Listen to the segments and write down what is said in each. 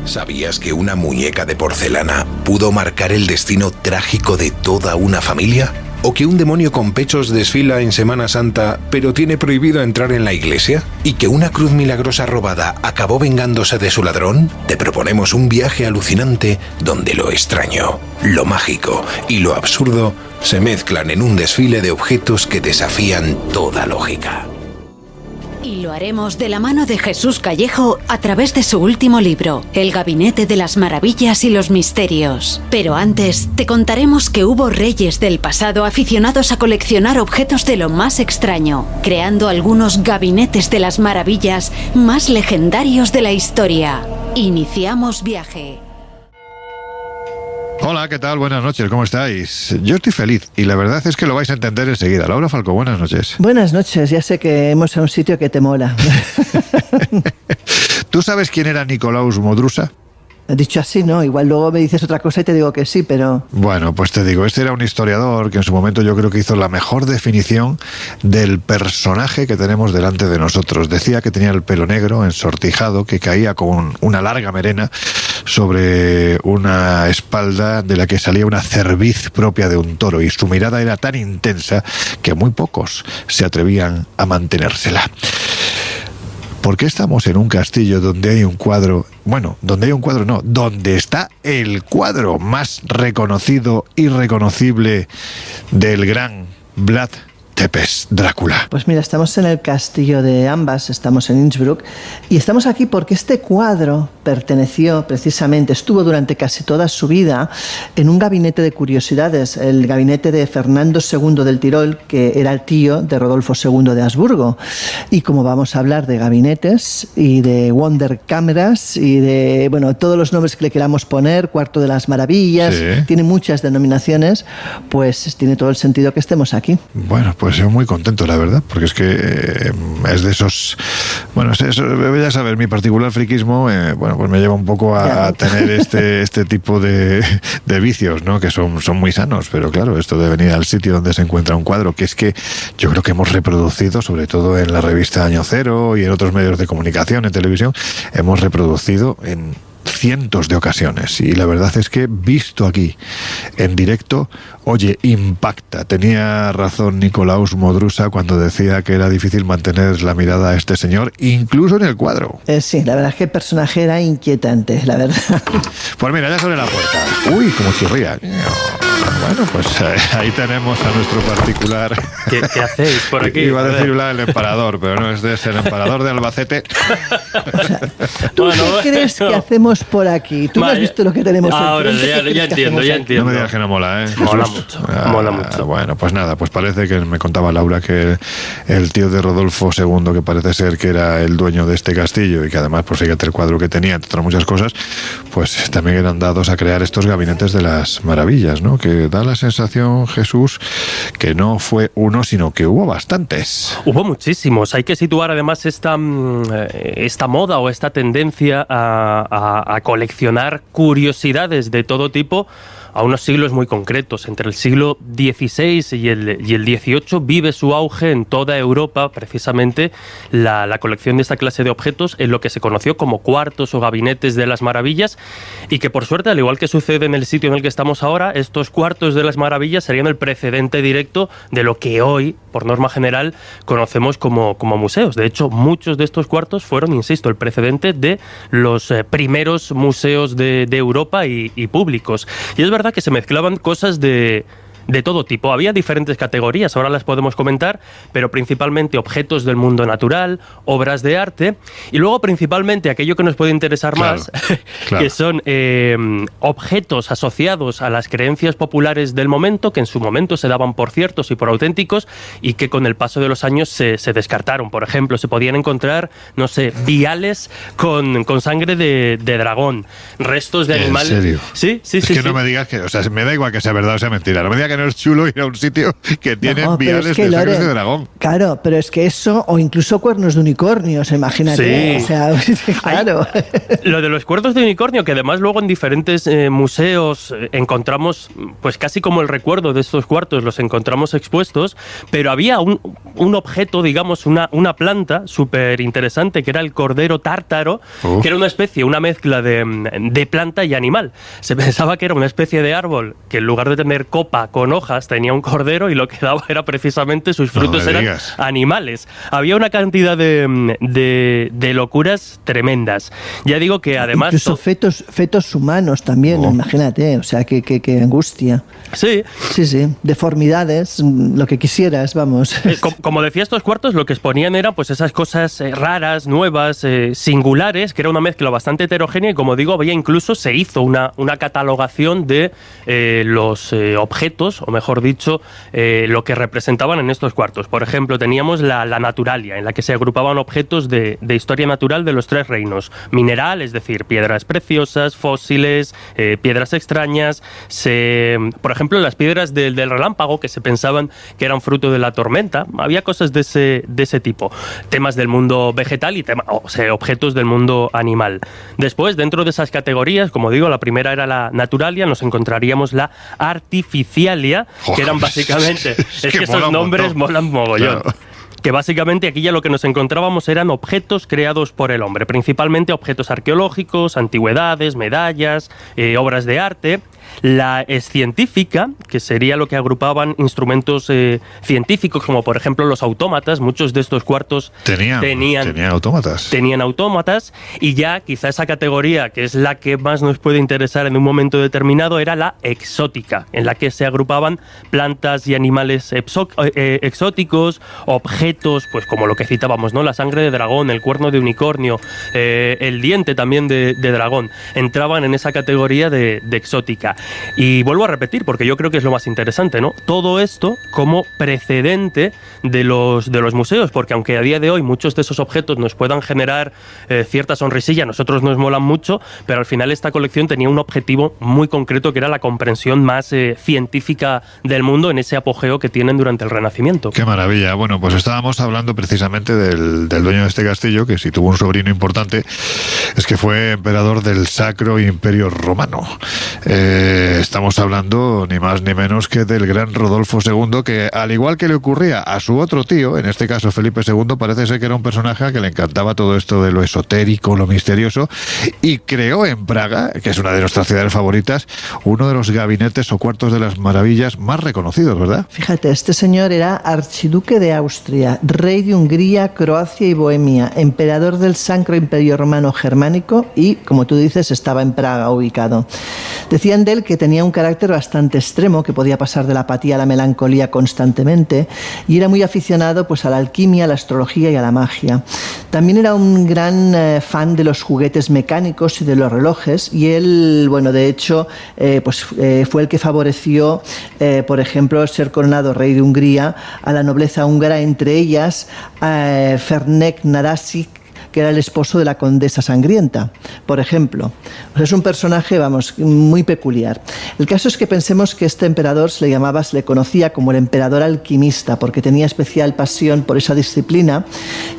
¿Sabías que una muñeca de porcelana pudo marcar el destino trágico de toda una familia? ¿O que un demonio con pechos desfila en Semana Santa, pero tiene prohibido entrar en la iglesia? ¿Y que una cruz milagrosa robada acabó vengándose de su ladrón? Te proponemos un viaje alucinante donde lo extraño, lo mágico y lo absurdo se mezclan en un desfile de objetos que desafían toda lógica. Y lo haremos de la mano de Jesús Callejo a través de su último libro, El Gabinete de las Maravillas y los Misterios. Pero antes, te contaremos que hubo reyes del pasado aficionados a coleccionar objetos de lo más extraño, creando algunos gabinetes de las maravillas más legendarios de la historia. Iniciamos viaje. Hola, ¿qué tal? Buenas noches, ¿cómo estáis? Yo estoy feliz y la verdad es que lo vais a entender enseguida. Laura Falcó, buenas noches. Buenas noches, ya sé que hemos a un sitio que te mola. ¿Tú sabes quién era Nicolaus Modrusa? Dicho así, no, igual luego me dices otra cosa y te digo que sí, pero... Bueno, pues te digo, este era un historiador que en su momento yo creo que hizo la mejor definición del personaje que tenemos delante de nosotros. Decía que tenía el pelo negro, ensortijado, que caía con una larga melena sobre una espalda de la que salía una cerviz propia de un toro, y su mirada era tan intensa que muy pocos se atrevían a mantenérsela. ¿Por qué estamos en un castillo donde hay un cuadro? Bueno, donde hay un cuadro no, donde está el cuadro más reconocido y reconocible del gran Vlad Tepes Drácula. Pues mira, estamos en el castillo de Ambas, estamos en Innsbruck, y estamos aquí porque este cuadro estuvo durante casi toda su vida en un gabinete de curiosidades, el gabinete de Fernando II del Tirol, que era el tío de Rodolfo II de Habsburgo. Y como vamos a hablar de gabinetes y de Wondercameras y de, bueno, todos los nombres que le queramos poner, Cuarto de las Maravillas, sí, tiene muchas denominaciones, pues tiene todo el sentido que estemos aquí. Bueno, pues yo muy contento, la verdad, porque es que es de esos... Bueno, ya sabes, mi particular friquismo, bueno, pues me lleva un poco a tener este tipo de vicios, ¿no? Que son muy sanos, pero claro, esto de venir al sitio donde se encuentra un cuadro, que es que yo creo que hemos reproducido, sobre todo en la revista Año Cero y en otros medios de comunicación, en televisión, hemos reproducido en cientos de ocasiones, y la verdad es que visto aquí en directo, oye, impacta. Tenía razón Nicolaus Modrusa cuando decía que era difícil mantener la mirada a este señor, incluso en el cuadro. Sí, la verdad es que el personaje era inquietante, la verdad. Pues mira, ya sobre la puerta. Uy, cómo chirría. Bueno, pues ahí tenemos a nuestro particular. ¿Qué hacéis por aquí? Iba a decir el emperador, pero no es el emperador de Albacete. O sea, ¿tú qué crees que hacemos por aquí? ¿Tú no has visto lo que tenemos ahora, enfrente? ya entiendo. No me digas que no mola, ¿eh? Mola mucho. Bueno, pues nada, pues parece que me contaba Laura que el tío de Rodolfo II, que parece ser que era el dueño de este castillo y que además, pues fíjate el cuadro que tenía, entre otras muchas cosas, pues también eran dados a crear estos gabinetes de las maravillas, ¿no? Que da la sensación, Jesús, que no fue uno, sino que hubo bastantes. Hubo muchísimos. Hay que situar además esta moda o esta tendencia a coleccionar curiosidades de todo tipo a unos siglos muy concretos. Entre el siglo XVI y el XVIII vive su auge en toda Europa, precisamente, la colección de esta clase de objetos en lo que se conoció como cuartos o gabinetes de las maravillas, y que por suerte, al igual que sucede en el sitio en el que estamos ahora, estos cuartos de las maravillas serían el precedente directo de lo que hoy, por norma general, conocemos como museos. De hecho, muchos de estos cuartos fueron, insisto, el precedente de los primeros museos de Europa y públicos. Y es verdad que se mezclaban cosas de todo tipo. Había diferentes categorías, ahora las podemos comentar, pero principalmente objetos del mundo natural, obras de arte, y luego principalmente aquello que nos puede interesar más, que son objetos asociados a las creencias populares del momento, que en su momento se daban por ciertos y por auténticos, y que con el paso de los años se descartaron. Por ejemplo, se podían encontrar, no sé, viales con sangre de dragón, restos de animales... ¿En serio? Sí. Es que no me digas que... O sea, me da igual que sea verdad o sea mentira. No me digas que no es chulo ir a un sitio que tiene viales de sangre de dragón. Claro, pero es que eso, o incluso cuernos de unicornio, imagínate. Sí. O sea, claro. Lo de los cuernos de unicornio, que además luego en diferentes museos encontramos, pues casi como el recuerdo de estos cuartos, los encontramos expuestos, pero había un objeto, digamos, una planta súper interesante, que era el cordero tártaro, que era una especie, una mezcla de planta y animal. Se pensaba que era una especie de árbol que en lugar de tener copa con hojas tenía un cordero, y lo que daba era precisamente sus frutos eran animales. Había una cantidad de locuras tremendas. Ya digo que además... Incluso fetos humanos también, imagínate, o sea, que angustia. Sí. Sí, deformidades, lo que quisieras, vamos. Como decía, estos cuartos lo que exponían era pues esas cosas raras, nuevas, singulares, que era una mezcla bastante heterogénea, y como digo, se hizo una catalogación de los objetos, o mejor dicho, lo que representaban en estos cuartos. Por ejemplo, teníamos la Naturalia, en la que se agrupaban objetos de historia natural de los 3 reinos. Mineral, es decir, piedras preciosas, fósiles, piedras extrañas. Por ejemplo, las piedras del relámpago, que se pensaban que eran fruto de la tormenta. Había cosas de ese tipo. Temas del mundo vegetal y objetos del mundo animal. Después, dentro de esas categorías, como digo, la primera era la Naturalia, nos encontraríamos la Artificialia, que eran básicamente... Es que esos nombres molan mogollón. Claro. Que básicamente aquí ya lo que nos encontrábamos eran objetos creados por el hombre, principalmente objetos arqueológicos, antigüedades, medallas, obras de arte. La escientífica, que sería lo que agrupaban instrumentos científicos, como por ejemplo los autómatas. Muchos de estos cuartos tenían autómatas. Tenían autómatas, y ya quizá esa categoría, que es la que más nos puede interesar en un momento determinado, era la exótica, en la que se agrupaban plantas y animales exóticos, objetos, pues como lo que citábamos, ¿no? La sangre de dragón, el cuerno de unicornio, el diente también de dragón, entraban en esa categoría de exótica. Y vuelvo a repetir, porque yo creo que es lo más interesante, ¿no? Todo esto como precedente de los museos, porque aunque a día de hoy muchos de esos objetos nos puedan generar cierta sonrisilla, a nosotros nos molan mucho, pero al final esta colección tenía un objetivo muy concreto, que era la comprensión más científica del mundo en ese apogeo que tienen durante el Renacimiento. ¡Qué maravilla! Bueno, pues estábamos hablando precisamente del dueño de este castillo, que si tuvo un sobrino importante, es que fue emperador del Sacro Imperio Romano. Estamos hablando ni más ni menos que del gran Rodolfo II, que al igual que le ocurría a su otro tío, en este caso Felipe II, parece ser que era un personaje a que le encantaba todo esto de lo esotérico, lo misterioso, y creó en Praga, que es una de nuestras ciudades favoritas, uno de los gabinetes o cuartos de las maravillas más reconocidos, ¿verdad? Fíjate, este señor era archiduque de Austria, rey de Hungría, Croacia y Bohemia, emperador del Sacro Imperio Romano Germánico, y, como tú dices, estaba en Praga ubicado. Decían de él que tenía un carácter bastante extremo, que podía pasar de la apatía a la melancolía constantemente, y era muy aficionado pues a la alquimia, a la astrología y a la magia. También era un gran fan de los juguetes mecánicos y de los relojes, y él, bueno, de hecho, fue el que favoreció, por ejemplo, ser coronado rey de Hungría a la nobleza húngara, entre ellas Ferenc Narasik, que era el esposo de la condesa sangrienta, por ejemplo. O sea, es un personaje, muy peculiar. El caso es que pensemos que este emperador se le conocía como el emperador alquimista, porque tenía especial pasión por esa disciplina,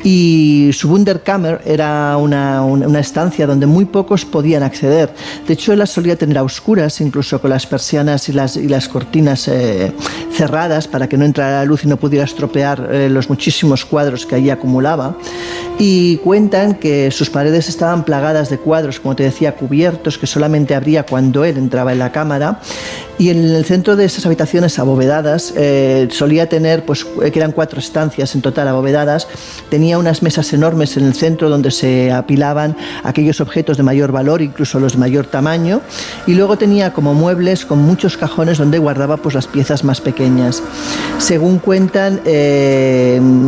y su Wunderkammer era una estancia donde muy pocos podían acceder. De hecho, él las solía tener a oscuras, incluso con las persianas y las cortinas cerradas, para que no entrara la luz y no pudiera estropear los muchísimos cuadros que allí acumulaba. Y cuentan que sus paredes estaban plagadas de cuadros, como te decía, cubiertos, que solamente abría cuando él entraba en la cámara, y en el centro de esas habitaciones abovedadas solía tener, que eran 4 estancias en total abovedadas, tenía unas mesas enormes en el centro donde se apilaban aquellos objetos de mayor valor, incluso los de mayor tamaño, y luego tenía como muebles con muchos cajones donde guardaba las piezas más pequeñas. Según cuentan,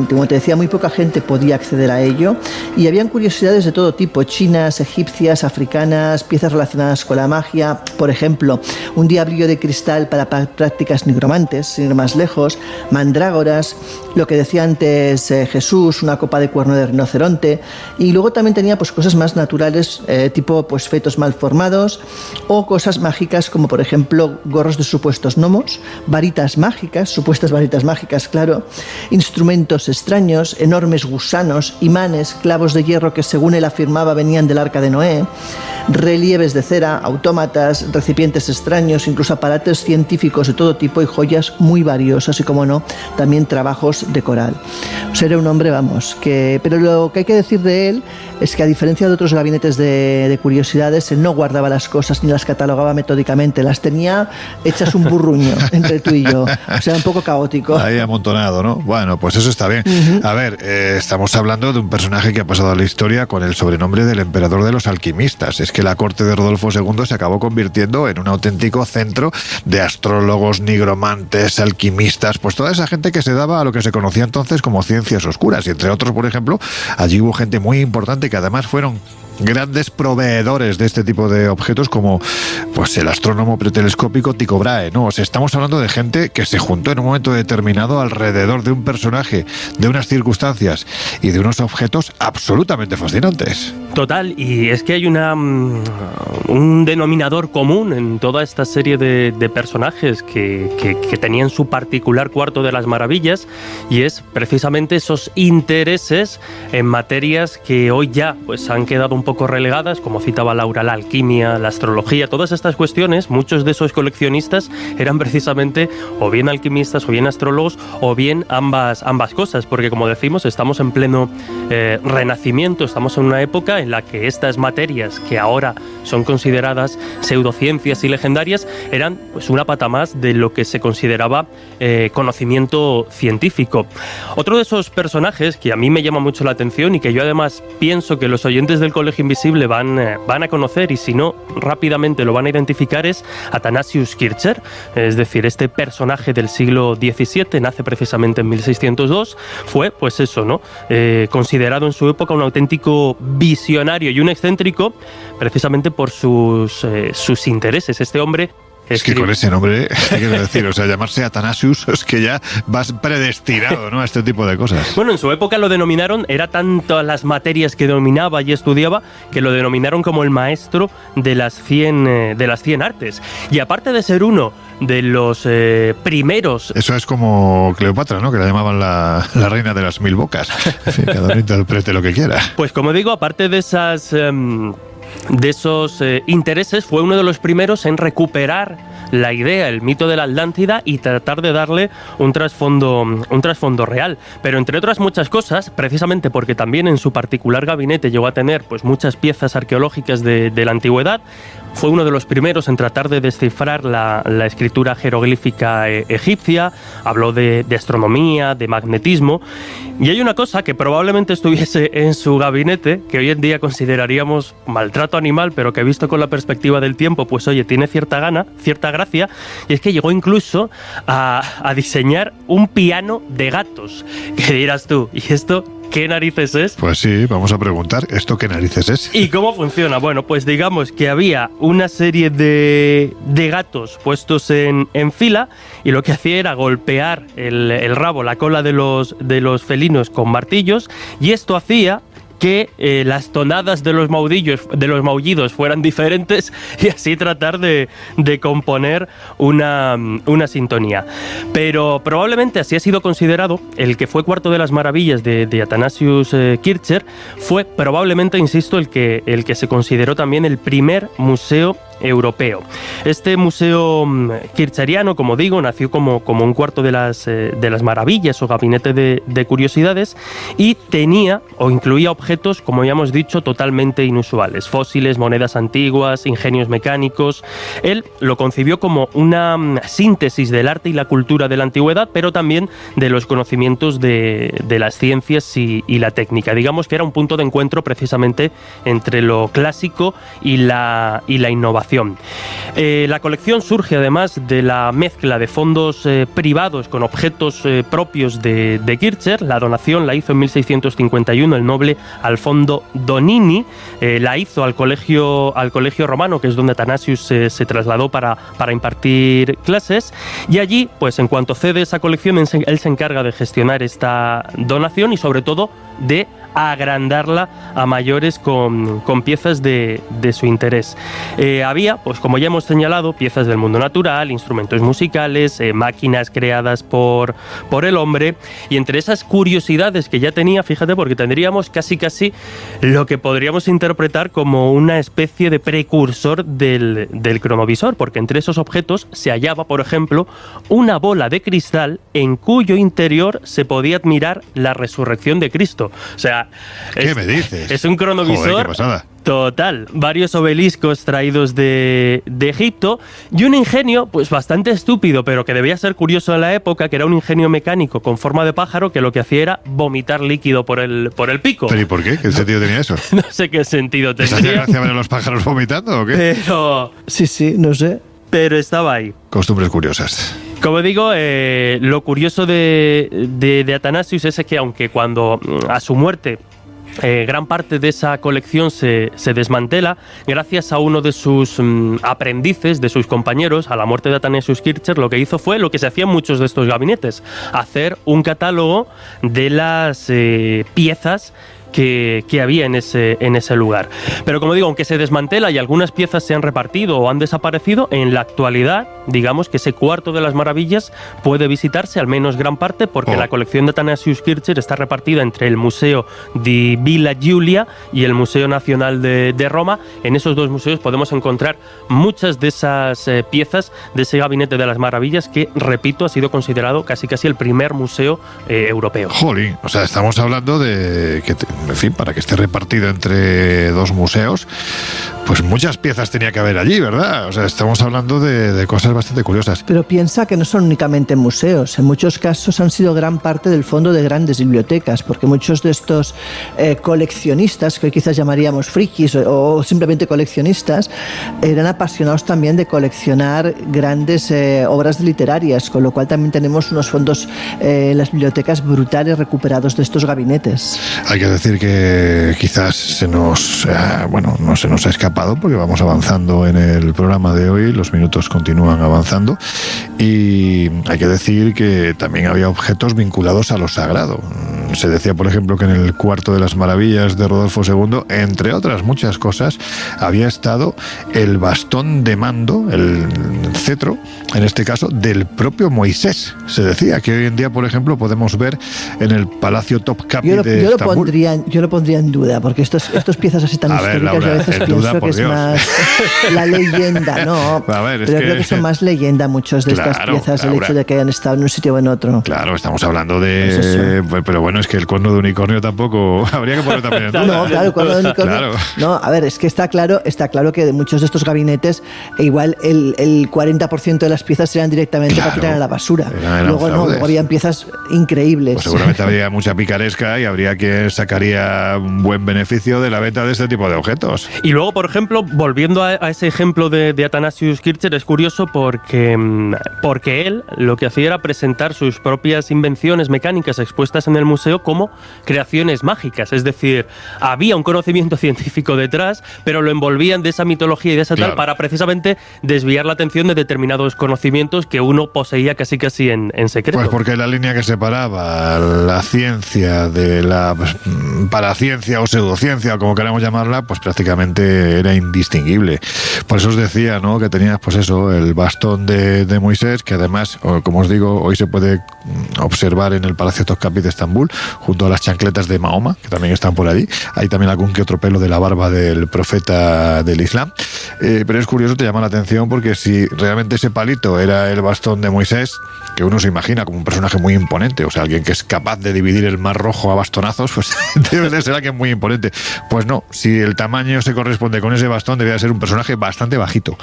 como te decía, muy poca gente podía acceder a ello, y Y habían curiosidades de todo tipo, chinas, egipcias, africanas, piezas relacionadas con la magia, por ejemplo, un diablillo de cristal para prácticas nigromantes, sin ir más lejos, mandrágoras, lo que decía antes Jesús, una copa de cuerno de rinoceronte, y luego también tenía pues cosas más naturales, tipo pues fetos mal formados, o cosas mágicas como por ejemplo gorros de supuestos gnomos, varitas mágicas, supuestas varitas mágicas, claro, instrumentos extraños, enormes gusanos, imanes, clavos de hierro que según él afirmaba venían del arca de Noé, relieves de cera, autómatas, recipientes extraños, incluso aparatos científicos de todo tipo y joyas muy valiosas y, como no, también trabajos de coral. O sea, era un hombre, vamos, pero lo que hay que decir de él es que, a diferencia de otros gabinetes de curiosidades, él no guardaba las cosas ni las catalogaba metódicamente, las tenía hechas un burruño entre tú y yo, o sea, un poco caótico. Ahí amontonado, ¿no? Bueno, pues eso está bien. A ver, estamos hablando de un personaje que ha pasado a la historia con el sobrenombre del emperador de los alquimistas. Es que la corte de Rodolfo II se acabó convirtiendo en un auténtico centro de astrólogos, nigromantes, alquimistas, pues toda esa gente que se daba a lo que se conocía entonces como ciencias oscuras. Y entre otros, por ejemplo, allí hubo gente muy importante que además fueron grandes proveedores de este tipo de objetos, como pues el astrónomo pretelescópico Tycho Brahe, ¿no? O sea, estamos hablando de gente que se juntó en un momento determinado alrededor de un personaje, de unas circunstancias y de unos objetos absolutamente fascinantes. Total, y es que hay un denominador común en toda esta serie de personajes que tenían su particular cuarto de las maravillas, y es precisamente esos intereses en materias que hoy ya pues han quedado un poco relegadas, como citaba Laura, la alquimia, la astrología, todas estas cuestiones. Muchos de esos coleccionistas eran precisamente o bien alquimistas o bien astrólogos o bien ambas cosas, porque como decimos estamos en pleno renacimiento, estamos en una época en la que estas materias que ahora son consideradas pseudociencias y legendarias eran pues una pata más de lo que se consideraba conocimiento científico. Otro de esos personajes que a mí me llama mucho la atención y que yo además pienso que los oyentes del Colegio Invisible van a conocer, y si no, rápidamente lo van a identificar, es Athanasius Kircher, es decir, este personaje del siglo XVII, nace precisamente en 1602, fue, pues eso, ¿no? Considerado en su época un auténtico visionario y un excéntrico, precisamente por sus intereses. Este hombre... Es que con ese nombre, quiero decir, o sea, llamarse Athanasius es que ya vas predestinado, ¿no?, a este tipo de cosas. Bueno, en su época lo denominaron, era tanto las materias que dominaba y estudiaba, que lo denominaron como el maestro de las 100 artes. Y aparte de ser uno de los primeros... Eso es como Cleopatra, ¿no?, que la llamaban la reina de las 1000 bocas. En fin, cada uno interprete lo que quiera. Pues como digo, aparte de esas... de esos intereses, fue uno de los primeros en recuperar la idea, el mito de la Atlántida, y tratar de darle un trasfondo real. Pero entre otras muchas cosas, precisamente porque también en su particular gabinete llegó a tener pues muchas piezas arqueológicas de la antigüedad, fue uno de los primeros en tratar de descifrar la escritura jeroglífica egipcia, habló de astronomía, de magnetismo, y hay una cosa que probablemente estuviese en su gabinete, que hoy en día consideraríamos maltrato animal, pero que visto con la perspectiva del tiempo, pues oye, tiene cierta gracia, y es que llegó incluso a diseñar un piano de gatos. ¿Qué dirás tú? ¿Y esto qué narices es? Pues sí, vamos a preguntar, ¿esto qué narices es? ¿Y cómo funciona? Bueno, pues digamos que había una serie de gatos puestos en fila, y lo que hacía era golpear el rabo, la cola de los felinos con martillos, y esto hacía que las tonadas de los maullidos fueran diferentes, y así tratar de componer una sintonía. Pero probablemente así ha sido considerado el que fue cuarto de las maravillas de Athanasius Kircher, fue probablemente, insisto, el que se consideró también el primer museo europeo. Este museo kircheriano, como digo, nació como un cuarto de las maravillas o gabinete de curiosidades, y tenía o incluía objetos, como ya hemos dicho, totalmente inusuales: fósiles, monedas antiguas, ingenios mecánicos. Él lo concibió como una síntesis del arte y la cultura de la antigüedad, pero también de los conocimientos de las ciencias y la técnica. Digamos que era un punto de encuentro precisamente entre lo clásico y la innovación. donación. La colección surge además de la mezcla de fondos privados con objetos propios de Kircher. La donación la hizo en 1651 el noble Alfondo Donini, la hizo al colegio romano, que es donde Athanasius se trasladó para impartir clases, y allí, pues en cuanto cede esa colección, él se encarga de gestionar esta donación y sobre todo de agrandarla a mayores con piezas de su interés. Había, pues como ya hemos señalado, piezas del mundo natural, instrumentos musicales, máquinas creadas por el hombre, y entre esas curiosidades que ya tenía, fíjate, porque tendríamos casi lo que podríamos interpretar como una especie de precursor del cronovisor, porque entre esos objetos se hallaba, por ejemplo, una bola de cristal en cuyo interior se podía admirar la resurrección de Cristo. O sea, ¿qué me dices? Es un cronovisor. Joder, qué pasada. Total, varios obeliscos traídos de Egipto y un ingenio pues bastante estúpido, pero que debía ser curioso en la época, que era un ingenio mecánico con forma de pájaro que lo que hacía era vomitar líquido por el pico. ¿Pero y por qué? ¿Qué sentido tenía eso? No sé qué sentido ¿Te hacía tendría. gracia ver a los pájaros vomitando o qué? Pero Sí, no sé. estaba ahí. Costumbres curiosas. Como digo, lo curioso de Athanasius es que aunque cuando a su muerte gran parte de esa colección se desmantela, gracias a uno de sus aprendices, de sus compañeros, a la muerte de Athanasius Kircher, lo que hizo fue lo que se hacía en muchos de estos gabinetes: hacer un catálogo de las piezas que había en ese lugar. Pero como digo, aunque se desmantela y algunas piezas se han repartido o han desaparecido, en la actualidad, digamos que ese cuarto de las maravillas puede visitarse, al menos gran parte, porque la colección de Athanasius Kircher está repartida entre el Museo di Villa Giulia y el Museo Nacional de Roma. En esos dos museos podemos encontrar muchas de esas piezas de ese gabinete de las maravillas que, repito, ha sido considerado casi el primer museo europeo. Jolín, o sea, estamos hablando de que, en fin, para que esté repartido entre dos museos, pues muchas piezas tenía que haber allí, ¿verdad? O sea, estamos hablando de cosas bastante curiosas. Pero piensa que no son únicamente museos, en muchos casos han sido gran parte del fondo de grandes bibliotecas, porque muchos de estos coleccionistas, que hoy quizás llamaríamos frikis o simplemente coleccionistas, eran apasionados también de coleccionar grandes obras literarias, con lo cual también tenemos unos fondos en las bibliotecas brutales recuperados de estos gabinetes. Hay que decir que quizás no se nos ha escapado, porque vamos avanzando en el programa de hoy, los minutos continúan avanzando, y hay que decir que también había objetos vinculados a lo sagrado. Se decía, por ejemplo, que en el cuarto de las maravillas de Rodolfo II, entre otras muchas cosas, había estado el bastón de mando, el cetro, en este caso, del propio Moisés. Se decía que hoy en día, por ejemplo, podemos ver en el Palacio Topkapi de Estambul. Yo lo pondría en duda, porque estas piezas así tan históricas, Laura, yo a veces pienso que es más la leyenda, ¿no? Pero creo que son más leyenda muchos de estas piezas, el hecho de que hayan estado en un sitio o en otro. Claro, estamos hablando de... Pero bueno, es que el cuerno de unicornio tampoco... Habría que poner también en duda. No, claro, el cuerno de unicornio... Claro. No, a ver, es que está claro que de muchos de estos gabinetes, igual el 40% de las piezas eran directamente para tirar a la basura. Luego habían piezas increíbles. Pues seguramente habría mucha picaresca y habría quien sacaría un buen beneficio de la venta de este tipo de objetos. Y luego, por ejemplo, volviendo a ese ejemplo de Athanasius Kircher, es curioso porque él lo que hacía era presentar sus propias invenciones mecánicas expuestas en el museo como creaciones mágicas. Es decir, había un conocimiento científico detrás, pero lo envolvían de esa mitología y de esa tal para precisamente desviar la atención de determinados conocimientos que uno poseía casi en secreto. Pues porque la línea que separaba la ciencia de la paraciencia o pseudociencia, o como queramos llamarla, pues prácticamente era indistinguible. Por eso os decía, ¿no?, que tenías pues eso, el bastón de Moisés, que además, como os digo, hoy se puede observar en el Palacio Topkapi de Estambul, junto a las chancletas de Mahoma, que también están por allí. Hay también algún que otro pelo de la barba del profeta del Islam. Pero es curioso, te llama la atención, porque si realmente ese palito era el bastón de Moisés, que uno se imagina como un personaje muy imponente, o sea, alguien que es capaz de dividir el Mar Rojo a bastonazos, pues debe de ser alguien muy imponente. Pues no, si el tamaño se corresponde con ese bastón, debería ser un personaje bastante bajito.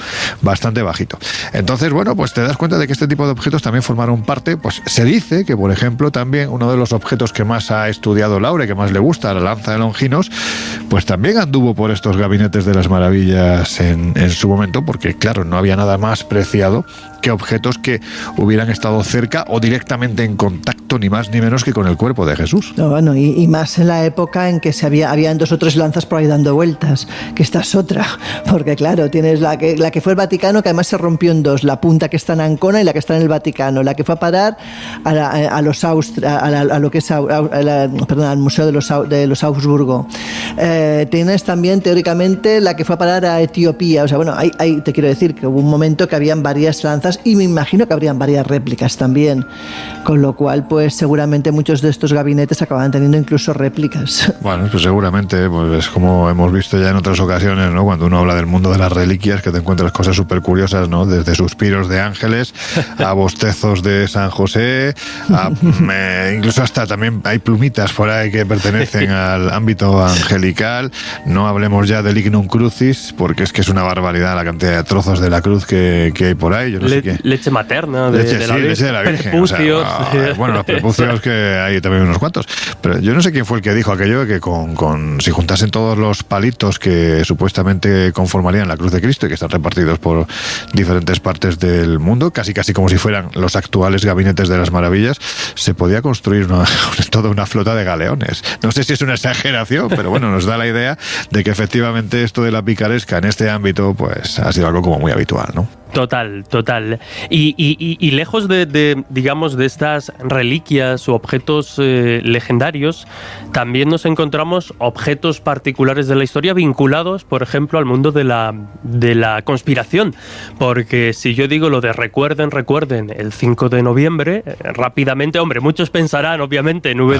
Entonces, bueno, pues te das cuenta de que este tipo de objetos también formaron parte. Pues se dice que, por ejemplo, también uno de los objetos que más ha estudiado Laura, que más le gusta, la lanza de Longinos, pues también anduvo por estos gabinetes de las maravillas en su momento, porque claro, no había nada más preciado que objetos que hubieran estado cerca o directamente en contacto, ni más ni menos que con el cuerpo de Jesús. No, bueno, y más en la época en que habían 2 o 3 lanzas por ahí dando vueltas, que esta es otra, porque claro, tienes la que fue el Vaticano, que además se rompió en 2, la punta que está en Ancona y la que está en el Vaticano, la que fue a parar al Museo de los Augsburgo. Tienes también, teóricamente, la que fue a parar a Etiopía. O sea, bueno, ahí te quiero decir que hubo un momento que habían varias lanzas y me imagino que habrían varias réplicas también, con lo cual pues seguramente muchos de estos gabinetes acaban teniendo incluso réplicas. Bueno, pues seguramente, pues es como hemos visto ya en otras ocasiones, ¿no? Cuando uno habla del mundo de las reliquias, que te encuentras cosas súper curiosas, ¿no? Desde suspiros de ángeles a bostezos de San José, incluso hasta también hay plumitas por ahí que pertenecen al ámbito angelical. No hablemos ya del Ignum Crucis, porque es que es una barbaridad la cantidad de trozos de la cruz que hay por ahí. Yo no sé qué. Leche materna leche de la Virgen. Prepucios. O sea, bueno, los prepucios que hay también unos cuantos. Pero yo no sé quién fue el que dijo aquello de que si juntasen todos los palitos que supuestamente conformarían la cruz de Cristo y que están repartidos por diferentes partes del mundo, casi como si fueran los actuales gabinetes de las maravillas, se podía construir toda una flota de galeones. No sé si es una exageración, pero bueno, nos da la idea de que efectivamente esto de la picaresca en este ámbito pues ha sido algo como muy habitual, ¿no? Total. Y lejos digamos, de estas reliquias o objetos legendarios, también nos encontramos objetos particulares de la historia vinculados, por ejemplo, al mundo de la conspiración. Porque si yo digo lo de recuerden el 5 de noviembre, rápidamente, hombre, muchos pensarán, obviamente, en V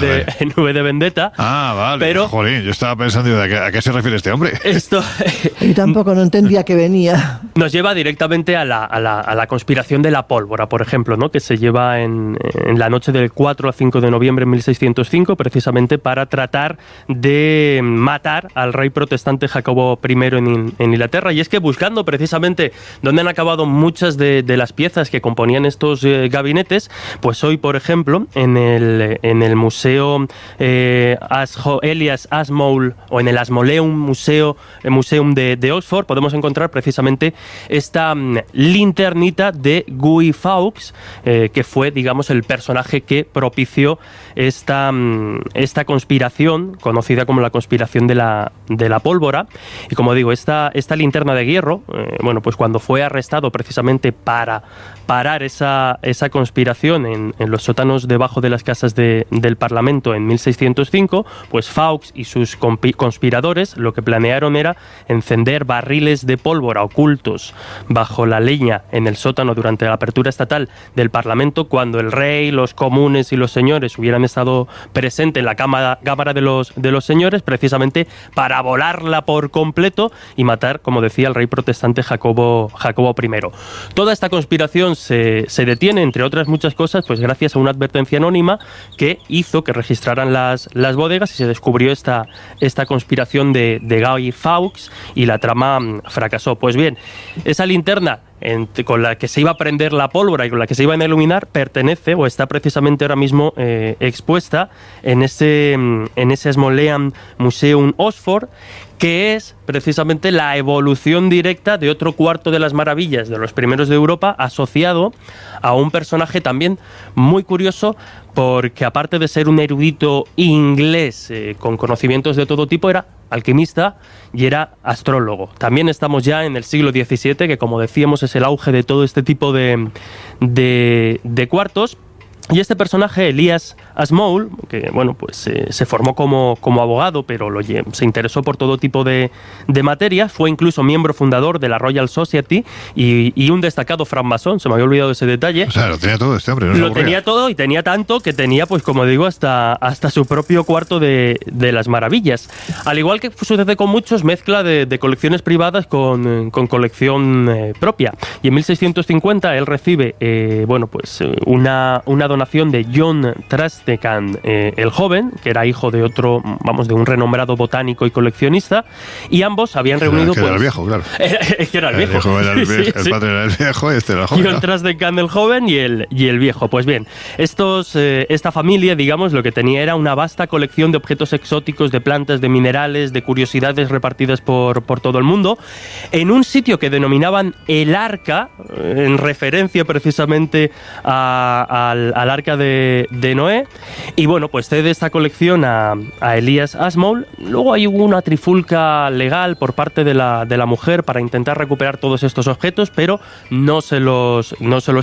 de Vendetta. Ah, vale. Pero, jolín, yo estaba pensando ¿a qué se refiere este hombre? Esto y tampoco no entendía que venía. Nos lleva directamente a la conspiración de la pólvora, por ejemplo, ¿no? Que se lleva en la noche del 4 al 5 de noviembre de 1605, precisamente para tratar de matar al rey protestante Jacobo I en Inglaterra. Y es que buscando precisamente dónde han acabado muchas de las piezas que componían estos gabinetes, pues hoy, por ejemplo, en el Museo Elias Ashmole o en el Ashmoleum Museum de Oxford podemos encontrar precisamente esta linternita de Guy Fawkes, que fue, digamos, el personaje que propició esta conspiración, conocida como la conspiración de la pólvora. Y como digo, esta linterna de hierro, bueno, pues cuando fue arrestado precisamente para parar esa conspiración en los sótanos debajo de las casas del Parlamento en 1605, pues Fawkes y sus conspiradores lo que planearon era encender barriles de pólvora ocultos bajo la leña en el sótano durante la apertura estatal del Parlamento, cuando el rey, los comunes y los señores hubieran estado presentes en la cámara de los señores, precisamente para volarla por completo y matar, como decía, al rey protestante Jacobo I. Toda esta conspiración se detiene, entre otras muchas cosas, pues gracias a una advertencia anónima que hizo que registraran las bodegas y se descubrió esta conspiración de Guy Fawkes y la trama fracasó. Pues bien, esa linterna con la que se iba a prender la pólvora y con la que se iban a iluminar pertenece o está precisamente ahora mismo expuesta en ese Ashmolean Museum Oxford, que es precisamente la evolución directa de otro cuarto de las maravillas de los primeros de Europa, asociado a un personaje también muy curioso, porque aparte de ser un erudito inglés con conocimientos de todo tipo, era alquimista y era astrólogo. También estamos ya en el siglo XVII, que como decíamos es el auge de todo este tipo de cuartos. Y este personaje, Elias Ashmole, que bueno, pues se formó como abogado, pero se interesó por todo tipo de materias, fue incluso miembro fundador de la Royal Society y un destacado francmasón, se me había olvidado ese detalle. O sea, lo tenía todo este hombre, ¿no? Lo tenía todo y tenía tanto que tenía, pues como digo, hasta su propio cuarto de las maravillas. Al igual que sucede con muchos, mezcla de colecciones privadas con colección propia. Y en 1650 él recibe, una donación de John de Khan el joven, que era hijo de otro, de un renombrado botánico y coleccionista, y ambos habían reunido... Que era el viejo, claro. Que era el viejo. El padre era el viejo y este era el joven. Y el Tras de Khan el joven y el viejo. Pues bien, esta familia, digamos, lo que tenía era una vasta colección de objetos exóticos, de plantas, de minerales, de curiosidades repartidas por todo el mundo, en un sitio que denominaban el Arca, en referencia precisamente al Arca de Noé. Y bueno, pues cede esta colección a Elias Ashmole. Luego hay una trifulca legal por parte de la mujer para intentar recuperar todos estos objetos, pero no se los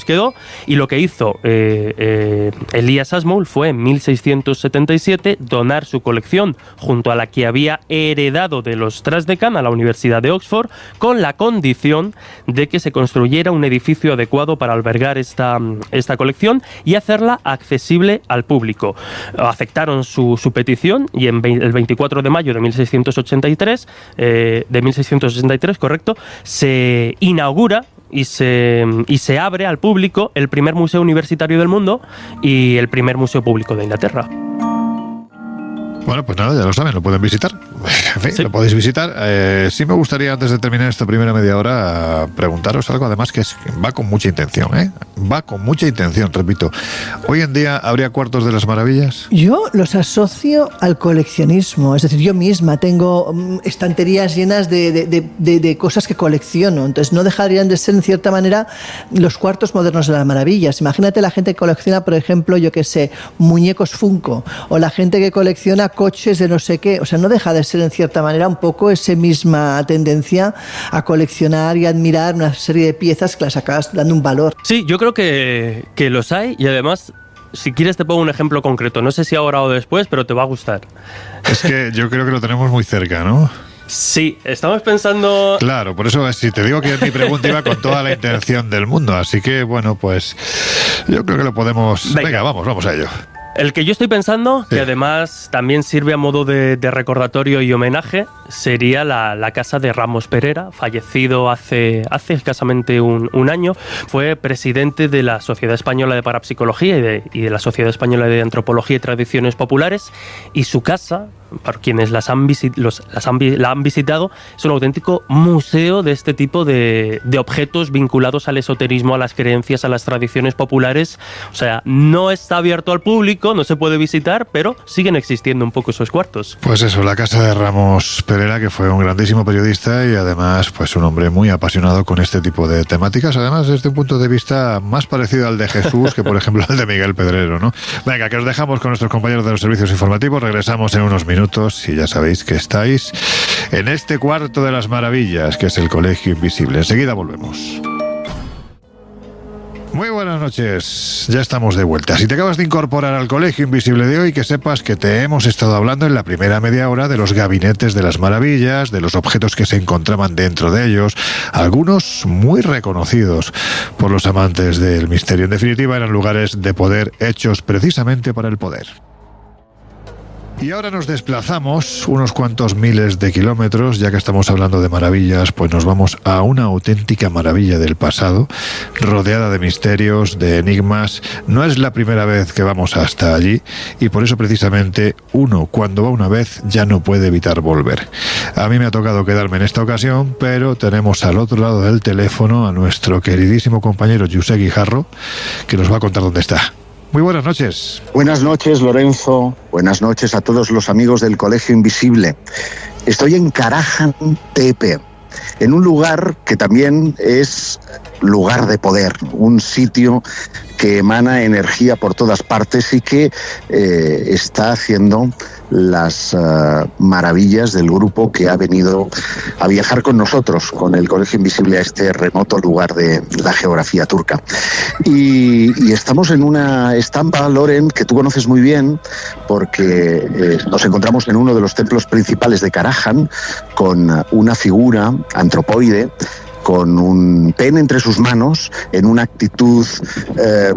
quedó. Y lo que hizo Elias Ashmole fue en 1677 donar su colección junto a la que había heredado de los Tras de Khan a la Universidad de Oxford, con la condición de que se construyera un edificio adecuado para albergar esta colección y hacerla accesible al público. Aceptaron su petición y el 24 de mayo de 1683, correcto, se inaugura y se abre al público el primer museo universitario del mundo y el primer museo público de Inglaterra. Bueno, pues nada, ya lo saben, lo pueden visitar. En fin, sí. Lo podéis visitar. Sí me gustaría, antes de terminar esta primera media hora, preguntaros algo, además que va con mucha intención, ¿eh? Va con mucha intención, repito. ¿Hoy en día habría cuartos de las maravillas? Yo los asocio al coleccionismo, es decir, yo misma tengo estanterías llenas de cosas que colecciono, entonces no dejarían de ser, en cierta manera, los cuartos modernos de las maravillas. Imagínate la gente que colecciona, por ejemplo, yo qué sé, muñecos Funko, o la gente que colecciona coches de no sé qué, o sea, no deja de ser en cierta manera un poco esa misma tendencia a coleccionar y admirar una serie de piezas que las acabas dando un valor. Sí, yo creo que los hay, y además, si quieres te pongo un ejemplo concreto, no sé si ahora o después, pero te va a gustar. Es que yo creo que lo tenemos muy cerca, ¿no? Sí, estamos pensando... Claro, por eso si te digo que mi pregunta iba con toda la intención del mundo, así que bueno, pues yo creo que lo podemos... Venga, vamos a ello. El que yo estoy pensando, sí, que además también sirve a modo de recordatorio y homenaje, sería la casa de Ramos Perera, fallecido hace escasamente un año. Fue presidente de la Sociedad Española de Parapsicología y de la Sociedad Española de Antropología y Tradiciones Populares, y su casa, para quienes la han visitado, es un auténtico museo de este tipo de objetos vinculados al esoterismo, a las creencias, a las tradiciones populares. O sea, no está abierto al público, no se puede visitar, pero siguen existiendo un poco esos cuartos. Pues eso, la casa de Ramos Perera, que fue un grandísimo periodista y además pues un hombre muy apasionado con este tipo de temáticas, además desde un punto de vista más parecido al de Jesús que por ejemplo al de Miguel Pedrero, ¿no? Venga, que os dejamos con nuestros compañeros de los servicios informativos, regresamos en unos minutos y ya sabéis que estáis en este cuarto de las maravillas que es el Colegio Invisible. Enseguida volvemos. Muy buenas noches, ya estamos de vuelta. Si te acabas de incorporar al Colegio Invisible de hoy, que sepas que te hemos estado hablando en la primera media hora de los gabinetes de las maravillas, de los objetos que se encontraban dentro de ellos, algunos muy reconocidos por los amantes del misterio. En definitiva, eran lugares de poder hechos precisamente para el poder. Y ahora nos desplazamos unos cuantos miles de kilómetros, ya que estamos hablando de maravillas, pues nos vamos a una auténtica maravilla del pasado, rodeada de misterios, de enigmas. No es la primera vez que vamos hasta allí y por eso precisamente uno, cuando va una vez, ya no puede evitar volver. A mí me ha tocado quedarme en esta ocasión, pero tenemos al otro lado del teléfono a nuestro queridísimo compañero Josep Guijarro, que nos va a contar dónde está. Muy buenas noches. Buenas noches, Lorenzo. Buenas noches a todos los amigos del Colegio Invisible. Estoy en Karajan Tepe, en un lugar que también es lugar de poder, un sitio que emana energía por todas partes y que está haciendo las maravillas del grupo que ha venido a viajar con nosotros, con el Colegio Invisible, a este remoto lugar de la geografía turca. Y estamos en una estampa, Loren, que tú conoces muy bien, porque nos encontramos en uno de los templos principales de Karajan, con una figura antropoide, con un pen entre sus manos, en una actitud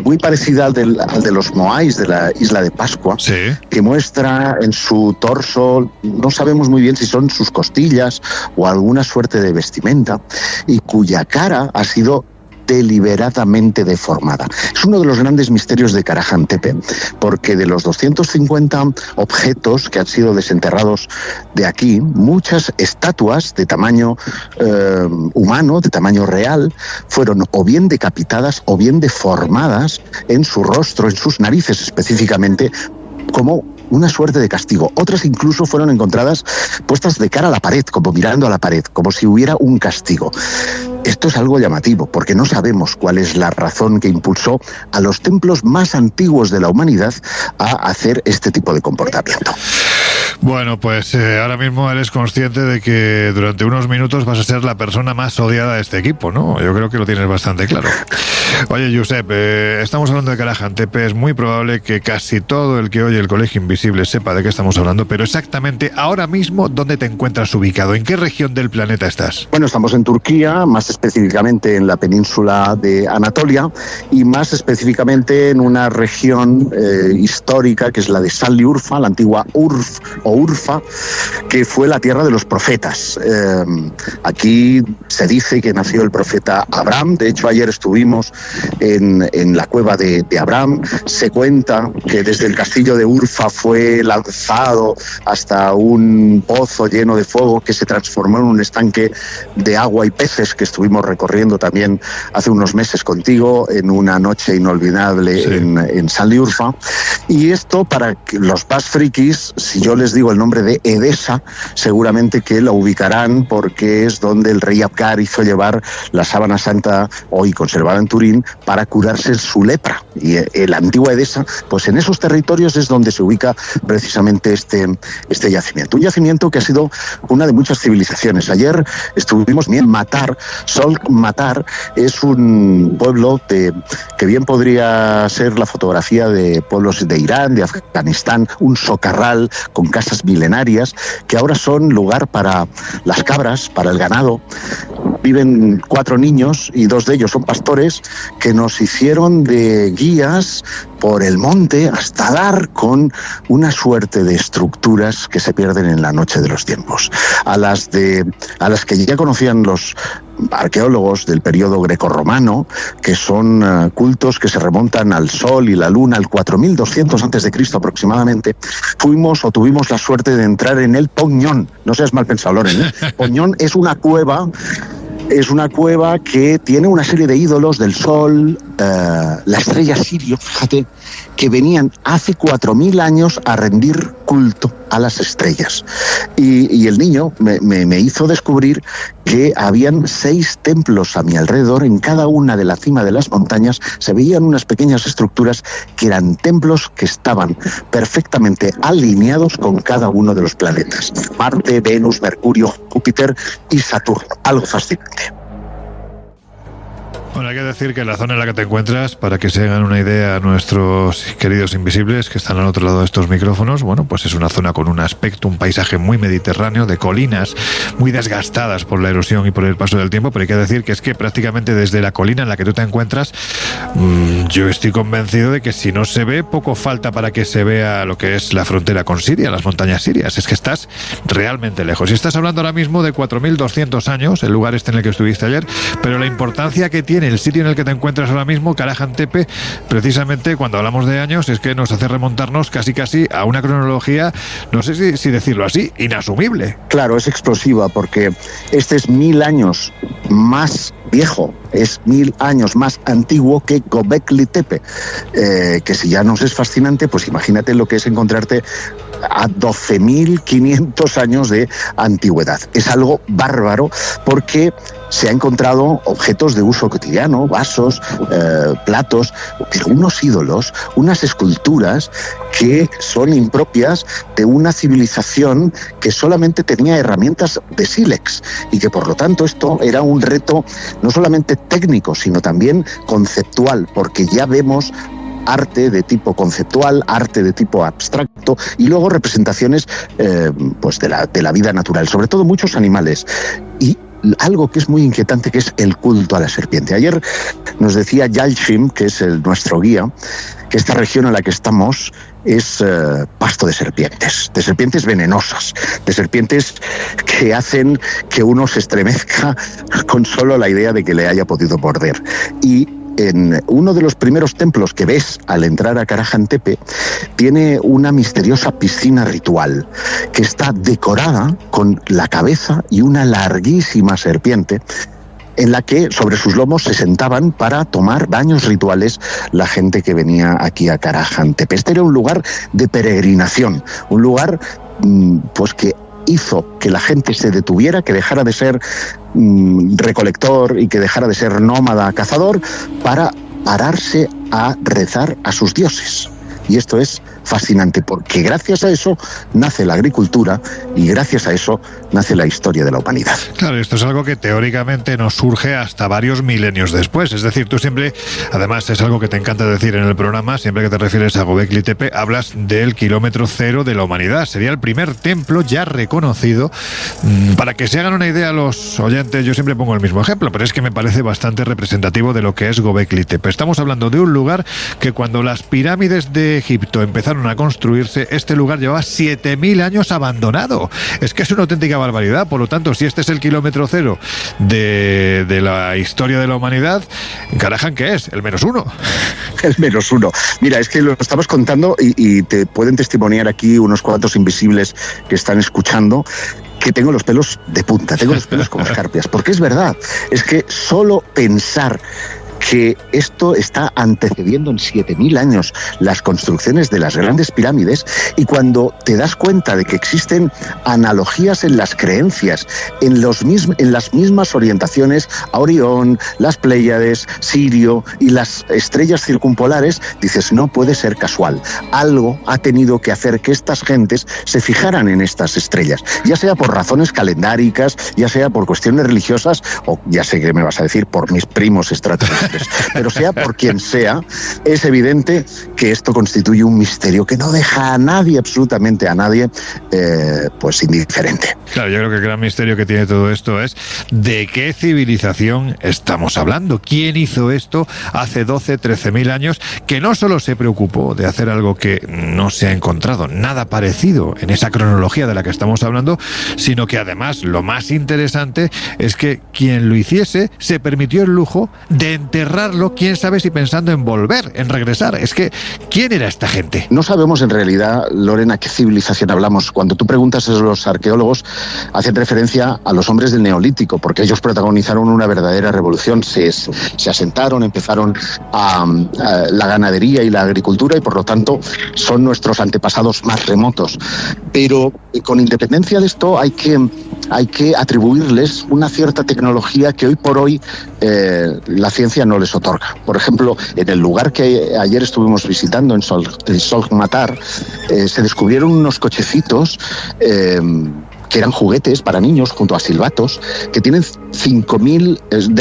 muy parecida al de los Moais de la isla de Pascua, sí, que muestra en su torso, no sabemos muy bien si son sus costillas o alguna suerte de vestimenta, y cuya cara ha sido deliberadamente deformada. Es uno de los grandes misterios de Karahan Tepe, porque de los 250 objetos que han sido desenterrados de aquí, muchas estatuas de tamaño humano, de tamaño real, fueron o bien decapitadas o bien deformadas en su rostro, en sus narices específicamente, como una suerte de castigo. Otras incluso fueron encontradas puestas de cara a la pared, como mirando a la pared, como si hubiera un castigo. Esto es algo llamativo, porque no sabemos cuál es la razón que impulsó a los templos más antiguos de la humanidad a hacer este tipo de comportamiento. Bueno, pues ahora mismo eres consciente de que durante unos minutos vas a ser la persona más odiada de este equipo, ¿no? Yo creo que lo tienes bastante claro. Oye, Josep, estamos hablando de Karahan Tepe. Es muy probable que casi todo el que oye el Colegio Invisible sepa de qué estamos hablando, pero exactamente ahora mismo, ¿dónde te encuentras ubicado? ¿En qué región del planeta estás? Bueno, estamos en Turquía, más específicamente en la península de Anatolia y más específicamente en una región histórica que es la de Şanlıurfa, la antigua Urfa, que fue la tierra de los profetas. Aquí se dice que nació el profeta Abraham. De hecho, ayer estuvimos en la cueva de Abraham. Se cuenta que desde el castillo de Urfa fue lanzado hasta un pozo lleno de fuego que se transformó en un estanque de agua y peces que estuvimos recorriendo también hace unos meses contigo en una noche inolvidable, sí, en Şanlıurfa. Y esto, para los más frikis, si yo les digo el nombre de Edesa, seguramente que lo ubicarán, porque es donde el rey Abgar hizo llevar la sábana santa, hoy conservada en Turín, para curarse su lepra. Y la antigua Edesa, pues en esos territorios es donde se ubica precisamente este yacimiento. Un yacimiento que ha sido una de muchas civilizaciones. Ayer estuvimos en Matar. Matar es un pueblo que bien podría ser la fotografía de pueblos de Irán, de Afganistán, un socarral con casas milenarias que ahora son lugar para las cabras, para el ganado. Viven 4 niños y 2 de ellos son pastores que nos hicieron de guías por el monte hasta dar con una suerte de estructuras que se pierden en la noche de los tiempos, a las que ya conocían los arqueólogos del periodo grecorromano, que son cultos que se remontan al sol y la luna al 4200 a.C. aproximadamente. Tuvimos la suerte de entrar en el Poñón. No seas mal pensado, Loren, ¿eh? Poñón es una cueva que tiene una serie de ídolos del sol, la estrella Sirio, fíjate, que venían hace 4000 años a rendir culto a las estrellas. Y el niño me hizo descubrir que habían 6 templos a mi alrededor. En cada una de la cima de las montañas se veían unas pequeñas estructuras que eran templos que estaban perfectamente alineados con cada uno de los planetas: Marte, Venus, Mercurio, Júpiter y Saturno. Algo fascinante. Bueno, hay que decir que la zona en la que te encuentras, para que se hagan una idea a nuestros queridos invisibles que están al otro lado de estos micrófonos, bueno, pues es una zona con un aspecto, un paisaje muy mediterráneo, de colinas muy desgastadas por la erosión y por el paso del tiempo, pero hay que decir que es que prácticamente desde la colina en la que tú te encuentras, yo estoy convencido de que si no se ve, poco falta para que se vea lo que es la frontera con Siria, las montañas sirias. Es que estás realmente lejos. Y estás hablando ahora mismo de 4200 años, el lugar este en el que estuviste ayer, pero la importancia que tiene el sitio en el que te encuentras ahora mismo, Karahan Tepe, precisamente cuando hablamos de años, es que nos hace remontarnos casi a una cronología, no sé si decirlo así, inasumible. Claro, es explosiva, porque este es 1000 años más viejo, es 1000 años más antiguo que Göbekli Tepe, que si ya nos es fascinante, pues imagínate lo que es encontrarte a 12.500 años de antigüedad. Es algo bárbaro, porque se han encontrado objetos de uso cotidiano, vasos, platos, pero unos ídolos, unas esculturas que son impropias de una civilización que solamente tenía herramientas de sílex, y que por lo tanto esto era un reto no solamente técnico, sino también conceptual, porque ya vemos arte de tipo conceptual, arte de tipo abstracto, y luego representaciones pues de la vida natural, sobre todo muchos animales, y algo que es muy inquietante, que es el culto a la serpiente. Ayer nos decía Yalchim, que es nuestro guía, que esta región en la que estamos es pasto de serpientes venenosas, de serpientes que hacen que uno se estremezca con solo la idea de que le haya podido morder. Y en uno de los primeros templos que ves al entrar a Karajan Tepe tiene una misteriosa piscina ritual que está decorada con la cabeza y una larguísima serpiente en la que sobre sus lomos se sentaban para tomar baños rituales la gente que venía aquí a Karajan Tepe. Este era un lugar de peregrinación, un lugar pues que hizo que la gente se detuviera, que dejara de ser recolector y que dejara de ser nómada cazador para pararse a rezar a sus dioses. Y esto es fascinante porque gracias a eso nace la agricultura y gracias a eso nace la historia de la humanidad. Claro, esto es algo que teóricamente nos surge hasta varios milenios después. Es decir, tú siempre, además es algo que te encanta decir en el programa, siempre que te refieres a Göbekli Tepe, hablas del kilómetro cero de la humanidad. Sería el primer templo ya reconocido. Para que se hagan una idea los oyentes, yo siempre pongo el mismo ejemplo, pero es que me parece bastante representativo de lo que es Göbekli Tepe. Estamos hablando de un lugar que cuando las pirámides de Egipto empezaron a construirse, este lugar llevaba 7.000 años abandonado. Es que es una auténtica barbaridad. Por lo tanto, si este es el kilómetro cero de la historia de la humanidad, Karajan, ¿qué es? El -1. El -1. Mira, es que lo estamos contando y te pueden testimoniar aquí unos cuantos invisibles que están escuchando, que tengo los pelos de punta, tengo los pelos como escarpias, porque es verdad, es que solo pensar que esto está antecediendo en 7.000 años las construcciones de las grandes pirámides, y cuando te das cuenta de que existen analogías en las creencias, en las mismas orientaciones a Orión, las Pléyades, Sirio y las estrellas circumpolares, dices, no puede ser casual. Algo ha tenido que hacer que estas gentes se fijaran en estas estrellas, ya sea por razones calendáricas, ya sea por cuestiones religiosas, o ya sé que me vas a decir, por mis primos extraterrestres. Pero sea por quien sea, es evidente que esto constituye un misterio que no deja a nadie, absolutamente a nadie, pues indiferente. Claro, yo creo que el gran misterio que tiene todo esto es ¿de qué civilización estamos hablando? ¿Quién hizo esto hace 12, 13.000 años? Que no solo se preocupó de hacer algo que no se ha encontrado nada parecido en esa cronología de la que estamos hablando, sino que además lo más interesante es que quien lo hiciese se permitió el lujo de enterrarlo, quién sabe si pensando en volver, en regresar. Es que, ¿quién era esta gente? No sabemos en realidad, Lorena, qué civilización hablamos. Cuando tú preguntas a los arqueólogos, hacen referencia a los hombres del Neolítico, porque ellos protagonizaron una verdadera revolución. Se asentaron, empezaron la ganadería y la agricultura, y por lo tanto son nuestros antepasados más remotos. Pero con independencia de esto hay que atribuirles una cierta tecnología que hoy por hoy la ciencia no les otorga. Por ejemplo, en el lugar que ayer estuvimos visitando, en Solmatar, se descubrieron unos cochecitos que eran juguetes para niños junto a silbatos, que tienen del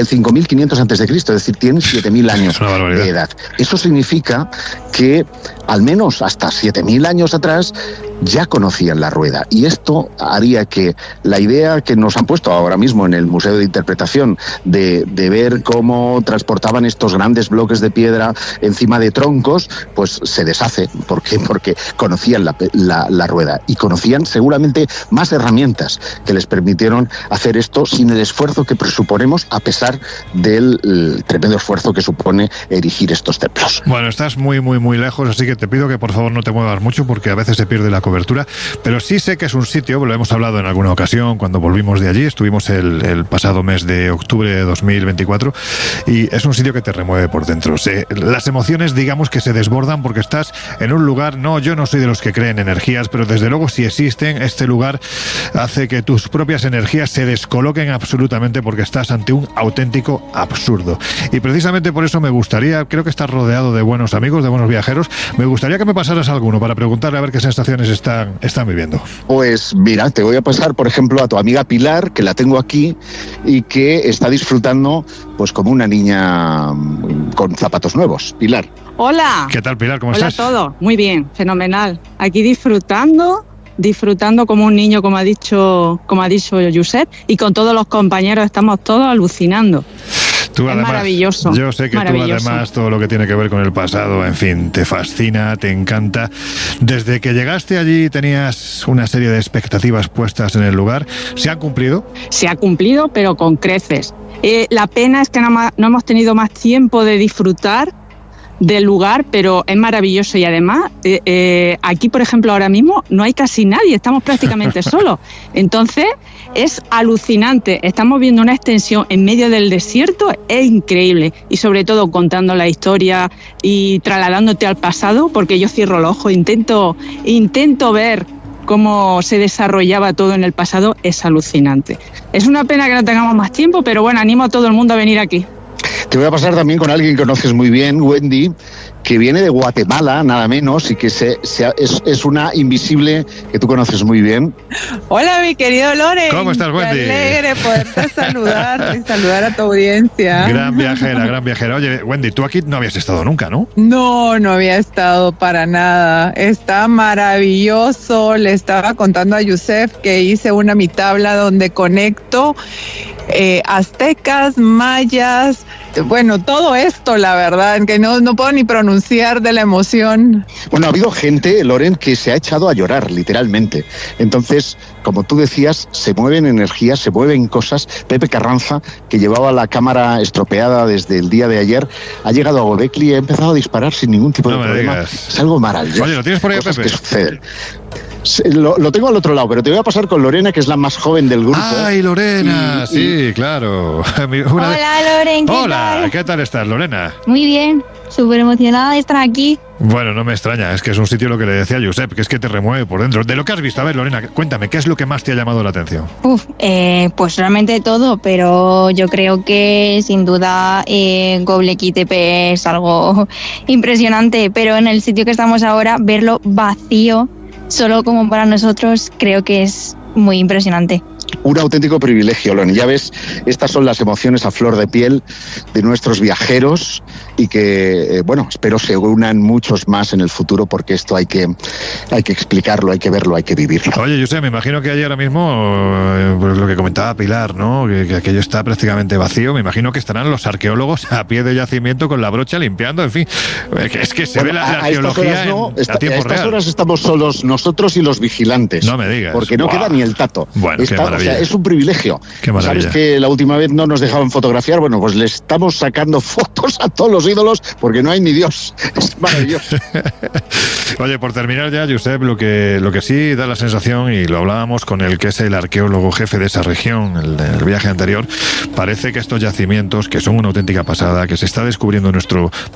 5.500 a.C., es decir, tienen 7.000 años de edad. Eso significa que al menos hasta 7.000 años atrás ya conocían la rueda, y esto haría que la idea que nos han puesto ahora mismo en el Museo de Interpretación de ver cómo transportaban estos grandes bloques de piedra encima de troncos, pues se deshace. ¿Por qué? Porque conocían la rueda, y conocían seguramente más herramientas que les permitieron hacer esto sin el esfuerzo que presuponemos, a pesar del tremendo esfuerzo que supone erigir estos templos. Bueno, estás muy, muy, muy lejos, así que te pido que por favor no te muevas mucho, porque a veces se pierde la cobertura, pero sí sé que es un sitio, lo hemos hablado en alguna ocasión cuando volvimos de allí, estuvimos el pasado mes de octubre de 2024, y es un sitio que te remueve por dentro. Las emociones, digamos, que se desbordan porque estás en un lugar, yo no soy de los que creen energías, pero desde luego si existen, este lugar hace que tus propias energías se descoloquen absolutamente, porque estás ante un auténtico absurdo. Y precisamente por eso me gustaría, creo que estás rodeado de buenos amigos, de buenos viajeros, me gustaría que me pasaras alguno para preguntarle a ver qué sensaciones están viviendo. Pues mira, te voy a pasar, por ejemplo, a tu amiga Pilar, que la tengo aquí y que está disfrutando pues como una niña con zapatos nuevos. Pilar. Hola. ¿Qué tal, Pilar? ¿Cómo estás? Hola a todos. Muy bien, fenomenal. Aquí disfrutando como un niño, como ha dicho Josep, y con todos los compañeros estamos todos alucinando. Tú, además, maravilloso. Yo sé que maravilloso. tú además todo lo que tiene que ver con el pasado, en fin, te fascina, te encanta. Desde que llegaste allí tenías una serie de expectativas puestas en el lugar. ¿Se han cumplido? Se ha cumplido, pero con creces. La pena es que no hemos tenido más tiempo de disfrutar del lugar, pero es maravilloso y además aquí, por ejemplo, ahora mismo no hay casi nadie, estamos prácticamente solos. Entonces es alucinante, estamos viendo una extensión en medio del desierto, es increíble, y sobre todo contando la historia y trasladándote al pasado, porque yo cierro los ojos, intento ver cómo se desarrollaba todo en el pasado, es alucinante. Es una pena que no tengamos más tiempo, pero bueno, animo a todo el mundo a venir aquí. Te voy a pasar también con alguien que conoces muy bien, Wendy, que viene de Guatemala, nada menos, y que es una invisible que tú conoces muy bien. Hola, mi querido Loren. ¿Cómo estás, Wendy? Qué alegre poderte saludar y saludar a tu audiencia. Gran viajera, gran viajera. Oye, Wendy, tú aquí no habías estado nunca, ¿no? No había estado para nada. Está maravilloso. Le estaba contando a Yusef que hice mi tabla donde conecto aztecas, mayas, bueno, todo esto, la verdad, que no puedo ni pronunciar de la emoción. Bueno, ha habido gente, Loren, que se ha echado a llorar, literalmente. Entonces, como tú decías, se mueven energías, se mueven cosas. Pepe Carranza, que llevaba la cámara estropeada desde el día de ayer, ha llegado a Göbekli y ha empezado a disparar sin ningún tipo de problema. Digas. Es algo maravilloso. Oye, ¿lo tienes por ahí, cosas Pepe? que suceden. Lo tengo al otro lado, pero te voy a pasar con Lorena, que es la más joven del grupo. ¡Ay, Lorena! Sí, claro. Hola, Loren, ¿qué Hola, tal? ¿qué tal estás, Lorena? Muy bien, súper emocionada de estar aquí. Bueno, no me extraña, es que es un sitio, lo que le decía a Josep, que es que te remueve por dentro. De lo que has visto, a ver, Lorena, cuéntame, ¿qué es lo que más te ha llamado la atención? Pues realmente todo, pero yo creo que sin duda Göbekli Tepe es algo impresionante, pero en el sitio que estamos ahora, verlo vacío, solo como para nosotros, creo que es muy impresionante. Un auténtico privilegio, Loni. Ya ves, estas son las emociones a flor de piel de nuestros viajeros y que, bueno, espero se unan muchos más en el futuro, porque esto hay que explicarlo, hay que verlo, hay que vivirlo. Oye, yo sé, me imagino que allí ahora mismo, pues lo que comentaba Pilar, ¿no? Que aquello está prácticamente vacío. Me imagino que estarán los arqueólogos a pie de yacimiento con la brocha limpiando, en fin. Es que se ve la arqueología a tiempo real. A estas horas estamos solos nosotros y los vigilantes. No me digas. Porque no queda ni el tato. Bueno, qué maravilla. O sea, es un privilegio. Qué maravilla. ¿Sabes que la última vez no nos dejaban fotografiar? Bueno, pues le estamos sacando fotos a todos los ídolos porque no hay ni Dios. Es maravilloso. Oye, por terminar ya, Josep, lo que sí da la sensación, y lo hablábamos con el que es el arqueólogo jefe de esa región, el viaje anterior, parece que estos yacimientos, que son una auténtica pasada, que se está descubriendo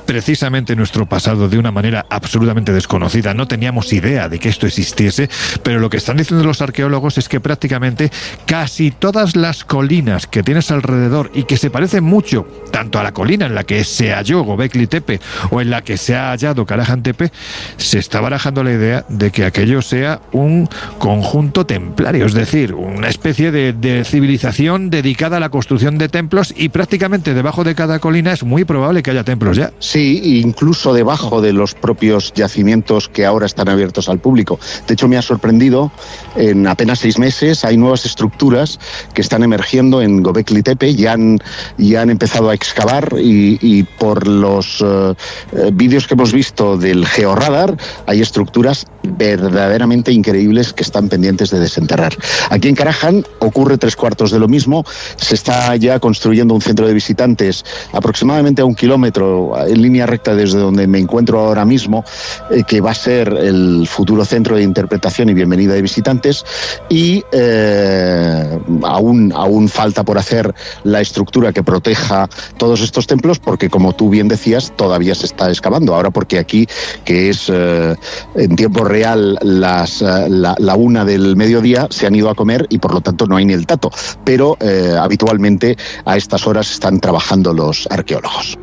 precisamente nuestro pasado de una manera absolutamente desconocida. No teníamos idea de que esto existiese, pero lo que están diciendo los arqueólogos es que prácticamente casi todas las colinas que tienes alrededor y que se parecen mucho tanto a la colina en la que se halló Göbekli Tepe o en la que se ha hallado Karahan Tepe, se está barajando la idea de que aquello sea un conjunto templario, es decir, una especie de civilización dedicada a la construcción de templos, y prácticamente debajo de cada colina es muy probable que haya templos ya. Sí, incluso debajo de los propios yacimientos que ahora están abiertos al público. De hecho, me ha sorprendido, en apenas 6 meses hay nuevas estructuras que están emergiendo en Göbekli Tepe, ya han empezado a excavar, y por los vídeos que hemos visto del georradar, hay estructuras verdaderamente increíbles que están pendientes de desenterrar. Aquí en Karahan ocurre 3/4 de lo mismo. Se está ya construyendo un centro de visitantes aproximadamente a 1 kilómetro en línea recta desde donde me encuentro ahora mismo, que va a ser el futuro centro de interpretación y bienvenida de visitantes, y aún falta por hacer la estructura que proteja todos estos templos, porque, como tú bien decías, todavía se está excavando. Ahora, porque aquí, que es en tiempo real la 1 del mediodía, se han ido a comer y por lo tanto no hay ni el tato, pero habitualmente a estas horas están trabajando los arqueólogos.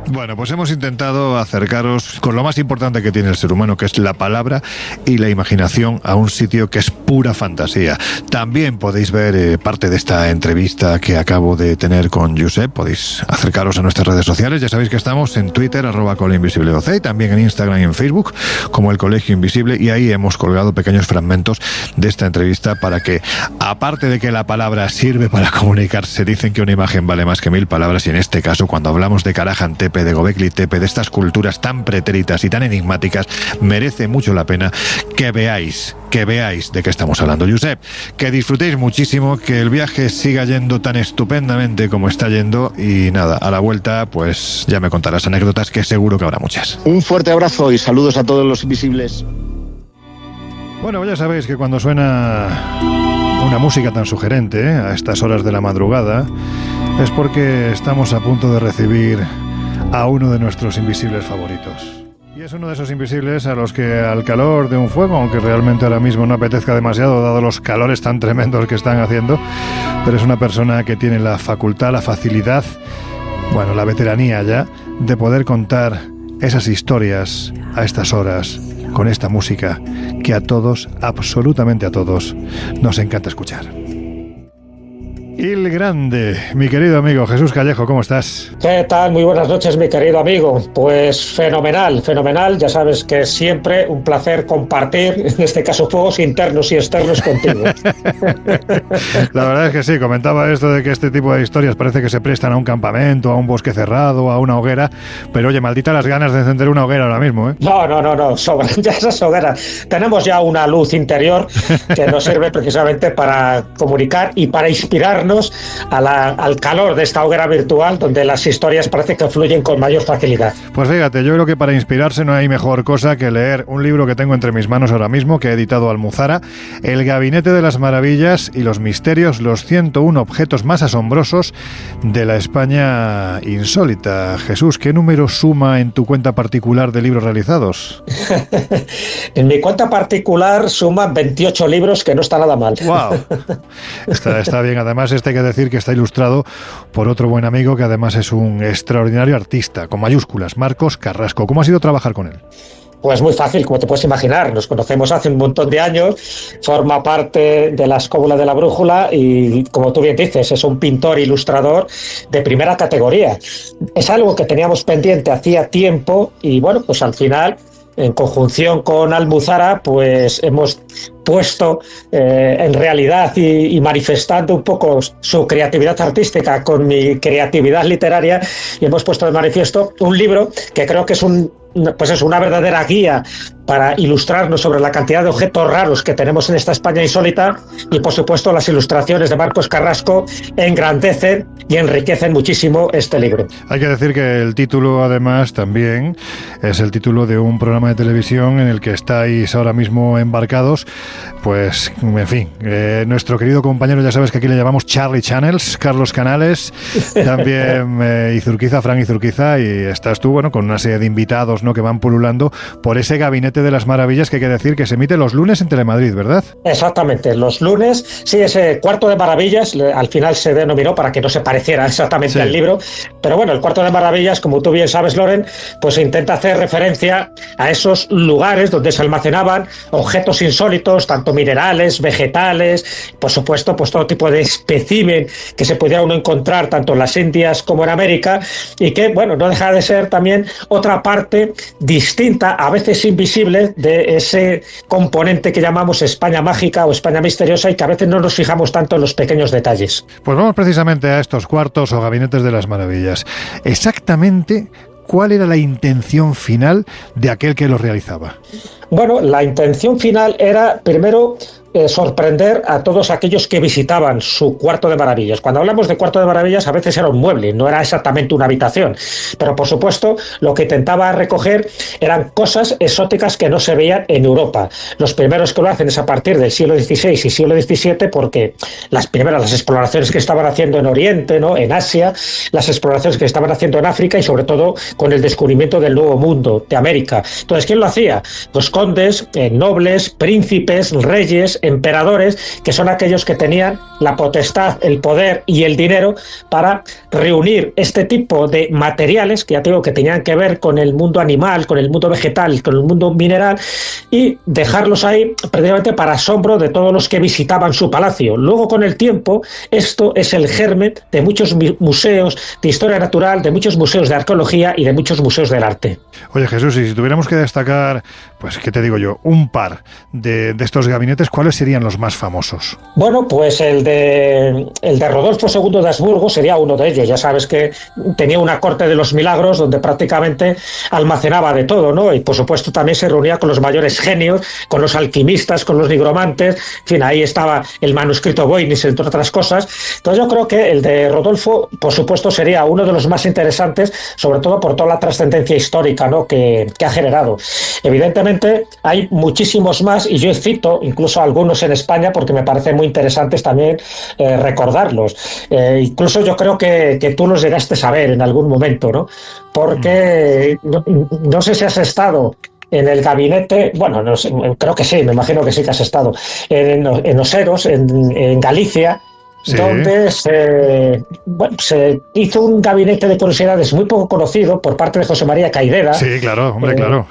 Bueno, pues hemos intentado acercaros con lo más importante que tiene el ser humano, que es la palabra y la imaginación, a un sitio que es pura fantasía. También podéis ver parte de esta entrevista que acabo de tener con Josep. Podéis acercaros a nuestras redes sociales. Ya sabéis que estamos en Twitter, @ColeInvisibleOC, y también en Instagram y en Facebook, como El Colegio Invisible, y ahí hemos colgado pequeños fragmentos de esta entrevista para que, aparte de que la palabra sirve para comunicarse, dicen que una imagen vale más que 1000 palabras, y en este caso, cuando hablamos de Karajan Tepe, de Göbekli Tepe, de estas culturas tan pretéritas y tan enigmáticas, merece mucho la pena que veáis de qué estamos hablando. Josep, que disfrutéis muchísimo, que el viaje siga yendo tan estupendamente como está yendo, y nada, a la vuelta pues ya me contarás anécdotas, que seguro que habrá muchas. Un fuerte abrazo y saludos a todos los invisibles. Bueno, ya sabéis que cuando suena una música tan sugerente a estas horas de la madrugada es porque estamos a punto de recibir a uno de nuestros invisibles favoritos. Y es uno de esos invisibles a los que, al calor de un fuego, aunque realmente ahora mismo no apetezca demasiado dado los calores tan tremendos que están haciendo, pero es una persona que tiene la facultad, la facilidad, bueno, la veteranía ya, de poder contar esas historias a estas horas, con esta música que a todos, absolutamente a todos, nos encanta escuchar. Il Grande, mi querido amigo Jesús Callejo, ¿cómo estás? ¿Qué tal? Muy buenas noches, mi querido amigo. Pues fenomenal. Ya sabes que es siempre un placer compartir, en este caso, juegos internos y externos contigo. La verdad es que sí, comentaba esto de que este tipo de historias parece que se prestan a un campamento, a un bosque cerrado, a una hoguera, pero oye, maldita las ganas de encender una hoguera ahora mismo, ¿eh? No, sobran ya esas hogueras. Tenemos ya una luz interior que nos sirve precisamente para comunicar y para inspirarnos al calor de esta hoguera virtual, donde las historias parece que fluyen con mayor facilidad. Pues fíjate, yo creo que para inspirarse no hay mejor cosa que leer un libro que tengo entre mis manos ahora mismo, que ha editado Almuzara, El Gabinete de las Maravillas y los Misterios, los 101 objetos más asombrosos de la España insólita. Jesús, ¿qué número suma en tu cuenta particular de libros realizados? En mi cuenta particular suma 28 libros, que no está nada mal. ¡Wow! Está bien. Además, hay que decir que está ilustrado por otro buen amigo que además es un extraordinario artista, con mayúsculas, Marcos Carrasco. ¿Cómo ha sido trabajar con él? Pues muy fácil, como te puedes imaginar. Nos conocemos hace un montón de años, forma parte de la Escóbula de la Brújula y, como tú bien dices, es un pintor ilustrador de primera categoría. Es algo que teníamos pendiente hacía tiempo y, bueno, pues al final, en conjunción con Almuzara, pues hemos puesto en realidad y manifestando un poco su creatividad artística con mi creatividad literaria, y hemos puesto de manifiesto un libro que creo que es una verdadera guía para ilustrarnos sobre la cantidad de objetos raros que tenemos en esta España insólita, y por supuesto las ilustraciones de Marcos Carrasco engrandecen y enriquecen muchísimo este libro. Hay que decir que el título además también es el título de un programa de televisión en el que estáis ahora mismo embarcados. Pues, en fin, nuestro querido compañero, ya sabes que aquí le llamamos Charlie Channels, Carlos Canales, también Frank Izurquiza, y estás tú, bueno, con una serie de invitados, ¿no?, que van pululando por ese Gabinete de las Maravillas, que hay que decir que se emite los lunes en Telemadrid, ¿verdad? Exactamente, los lunes, sí, ese Cuarto de Maravillas, al final se denominó para que no se pareciera exactamente al libro, pero bueno, el Cuarto de Maravillas, como tú bien sabes, Loren, pues intenta hacer referencia a esos lugares donde se almacenaban objetos insólitos, tanto minerales, vegetales, por supuesto, pues todo tipo de espécimen que se podía uno encontrar tanto en las Indias como en América, y que, bueno, no deja de ser también otra parte distinta, a veces invisible, de ese componente que llamamos España mágica o España misteriosa, y que a veces no nos fijamos tanto en los pequeños detalles. Pues vamos precisamente a estos cuartos o gabinetes de las maravillas. Exactamente, ¿cuál era la intención final de aquel que los realizaba? Bueno, la intención final era, primero, sorprender a todos aquellos que visitaban su Cuarto de Maravillas. Cuando hablamos de Cuarto de Maravillas, a veces era un mueble, no era exactamente una habitación, pero por supuesto lo que intentaba recoger eran cosas exóticas que no se veían en Europa. Los primeros que lo hacen es a partir del siglo XVI y siglo XVII, porque las exploraciones que estaban haciendo en Oriente, ¿no?, en Asia, las exploraciones que estaban haciendo en África, y sobre todo con el descubrimiento del Nuevo Mundo, de América. Entonces, ¿quién lo hacía? Pues condes, nobles, príncipes, reyes, emperadores, que son aquellos que tenían la potestad, el poder y el dinero para reunir este tipo de materiales, que ya te digo que tenían que ver con el mundo animal, con el mundo vegetal, con el mundo mineral, y dejarlos ahí prácticamente para asombro de todos los que visitaban su palacio. Luego, con el tiempo, esto es el germen de muchos museos de historia natural, de muchos museos de arqueología y de muchos museos del arte. Oye, Jesús, y si tuviéramos que destacar, pues, ¿qué te digo yo? Un par de estos gabinetes, ¿cuáles serían los más famosos? Bueno, pues el de Rodolfo II de Habsburgo sería uno de ellos. Ya sabes que tenía una corte de los milagros donde prácticamente almacenaba de todo, ¿no? Y por supuesto también se reunía con los mayores genios, con los alquimistas, con los nigromantes. En fin, ahí estaba el manuscrito Voynich, entre otras cosas. Entonces yo creo que el de Rodolfo, por supuesto, sería uno de los más interesantes, sobre todo por toda la trascendencia histórica, ¿no?, que ha generado. Evidentemente hay muchísimos más, y yo cito incluso algunos en España porque me parecen muy interesantes también recordarlos. Incluso yo creo que tú los llegaste a saber en algún momento, ¿no? Porque no sé si has estado en el gabinete, bueno, no sé, creo que sí, me imagino que sí que has estado en Oseros, en Galicia. Sí. Donde se hizo un gabinete de curiosidades muy poco conocido por parte de José María Caideda. Sí, claro, hombre, claro.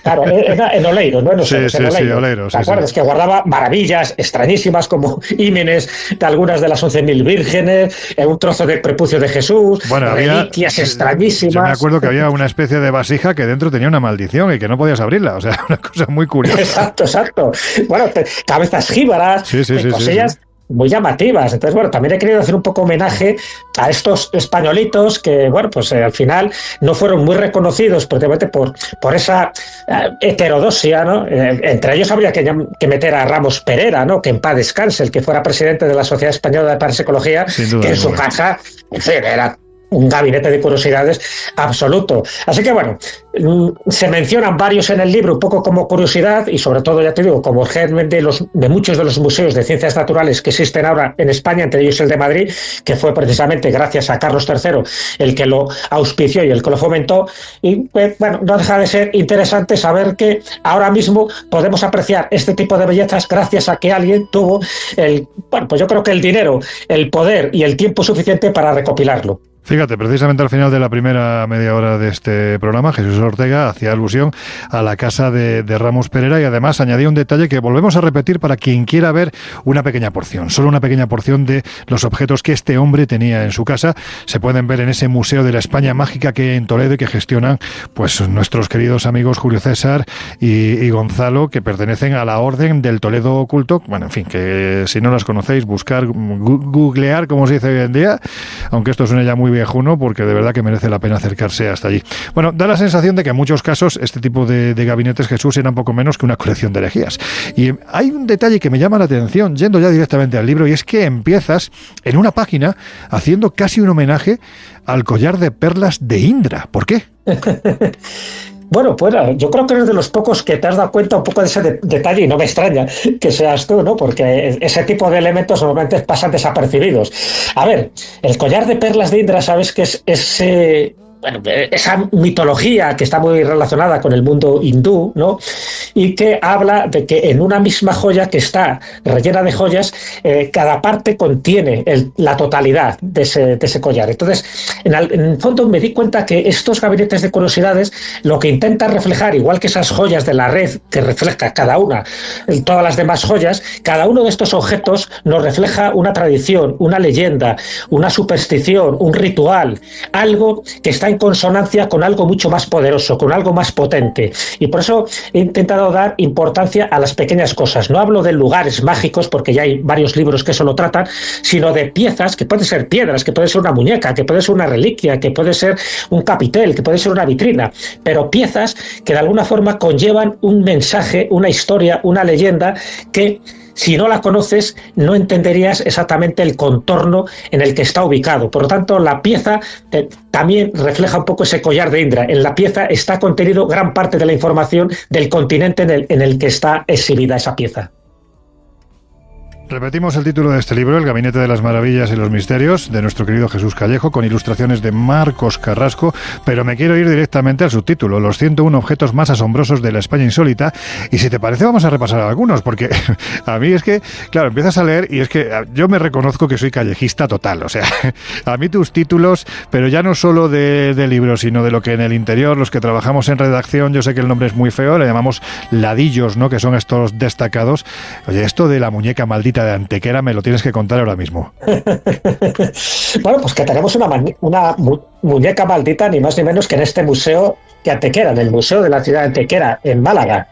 Claro, en Oleiros, ¿no? En Oleiros, sí, Oleiros. ¿Te acuerdas? Sí. Que guardaba maravillas extrañísimas como ímenes de algunas de las 11.000 vírgenes, un trozo del prepucio de Jesús, bueno, reliquias extrañísimas. Yo me acuerdo que había una especie de vasija que dentro tenía una maldición y que no podías abrirla, o sea, una cosa muy curiosa. Exacto. Bueno, cabezas jíbaras, cosillas muy llamativas. Entonces, bueno, también he querido hacer un poco homenaje a estos españolitos que, bueno, pues al final no fueron muy reconocidos precisamente por esa heterodoxia, ¿no? Entre ellos habría que meter a Ramos Perera, ¿no?, que en paz descanse, el que fuera presidente de la Sociedad Española de Parapsicología, que en su casa, en fin, era un gabinete de curiosidades absoluto. Así que bueno, se mencionan varios en el libro un poco como curiosidad y sobre todo, ya te digo, como germen de muchos de los museos de ciencias naturales que existen ahora en España, entre ellos el de Madrid, que fue precisamente gracias a Carlos III el que lo auspició y el que lo fomentó. Y bueno, no deja de ser interesante saber que ahora mismo podemos apreciar este tipo de bellezas gracias a que alguien tuvo pues yo creo que el dinero, el poder y el tiempo suficiente para recopilarlo. Fíjate, precisamente al final de la primera media hora de este programa, Jesús Ortega hacía alusión a la casa de Ramos Perera y además añadía un detalle que volvemos a repetir para quien quiera ver una pequeña porción, solo una pequeña porción de los objetos que este hombre tenía en su casa. Se pueden ver en ese Museo de la España Mágica que hay en Toledo y que gestionan pues nuestros queridos amigos Julio César y Gonzalo, que pertenecen a la Orden del Toledo Oculto. Bueno, en fin, que si no las conocéis, buscar, googlear, como se dice hoy en día, aunque esto suene ya muy viejuno, porque de verdad que merece la pena acercarse hasta allí. Bueno, da la sensación de que en muchos casos este tipo de gabinetes, Jesús, eran poco menos que una colección de herejías. Y hay un detalle que me llama la atención, yendo ya directamente al libro, y es que empiezas en una página haciendo casi un homenaje al collar de perlas de Indra. ¿Por qué? Bueno, pues yo creo que eres de los pocos que te has dado cuenta un poco de ese detalle y no me extraña que seas tú, ¿no? Porque ese tipo de elementos normalmente pasan desapercibidos. A ver, el collar de perlas de Indra, ¿sabes qué es ese? Bueno, esa mitología que está muy relacionada con el mundo hindú, ¿no? Y que habla de que en una misma joya que está rellena de joyas, cada parte contiene la totalidad de ese collar. Entonces, en el fondo me di cuenta que estos gabinetes de curiosidades lo que intentan reflejar, igual que esas joyas de la red que refleja cada una, todas las demás joyas, cada uno de estos objetos nos refleja una tradición, una leyenda, una superstición, un ritual, algo que está en consonancia con algo mucho más poderoso, con algo más potente. Y por eso he intentado dar importancia a las pequeñas cosas. No hablo de lugares mágicos, porque ya hay varios libros que eso lo tratan, sino de piezas, que pueden ser piedras, que puede ser una muñeca, que puede ser una reliquia, que puede ser un capitel, que puede ser una vitrina, pero piezas que de alguna forma conllevan un mensaje, una historia, una leyenda que, si no la conoces, no entenderías exactamente el contorno en el que está ubicado. Por lo tanto, la pieza también refleja un poco ese collar de Indra. En la pieza está contenido gran parte de la información del continente en el que está exhibida esa pieza. Repetimos el título de este libro, El Gabinete de las Maravillas y los Misterios, de nuestro querido Jesús Callejo, con ilustraciones de Marcos Carrasco, pero me quiero ir directamente al subtítulo, Los 101 objetos más asombrosos de la España insólita, y si te parece vamos a repasar algunos, porque a mí es que, claro, empiezas a leer y es que yo me reconozco que soy callejista total, o sea, a mí tus títulos, pero ya no solo de libros, sino de lo que en el interior, los que trabajamos en redacción, yo sé que el nombre es muy feo, le llamamos ladillos, ¿no?, que son estos destacados. Oye, esto de la muñeca maldita de Antequera me lo tienes que contar ahora mismo. Bueno, pues que tenemos una muñeca maldita ni más ni menos que en este museo de Antequera, en el Museo de la Ciudad de Antequera, en Málaga.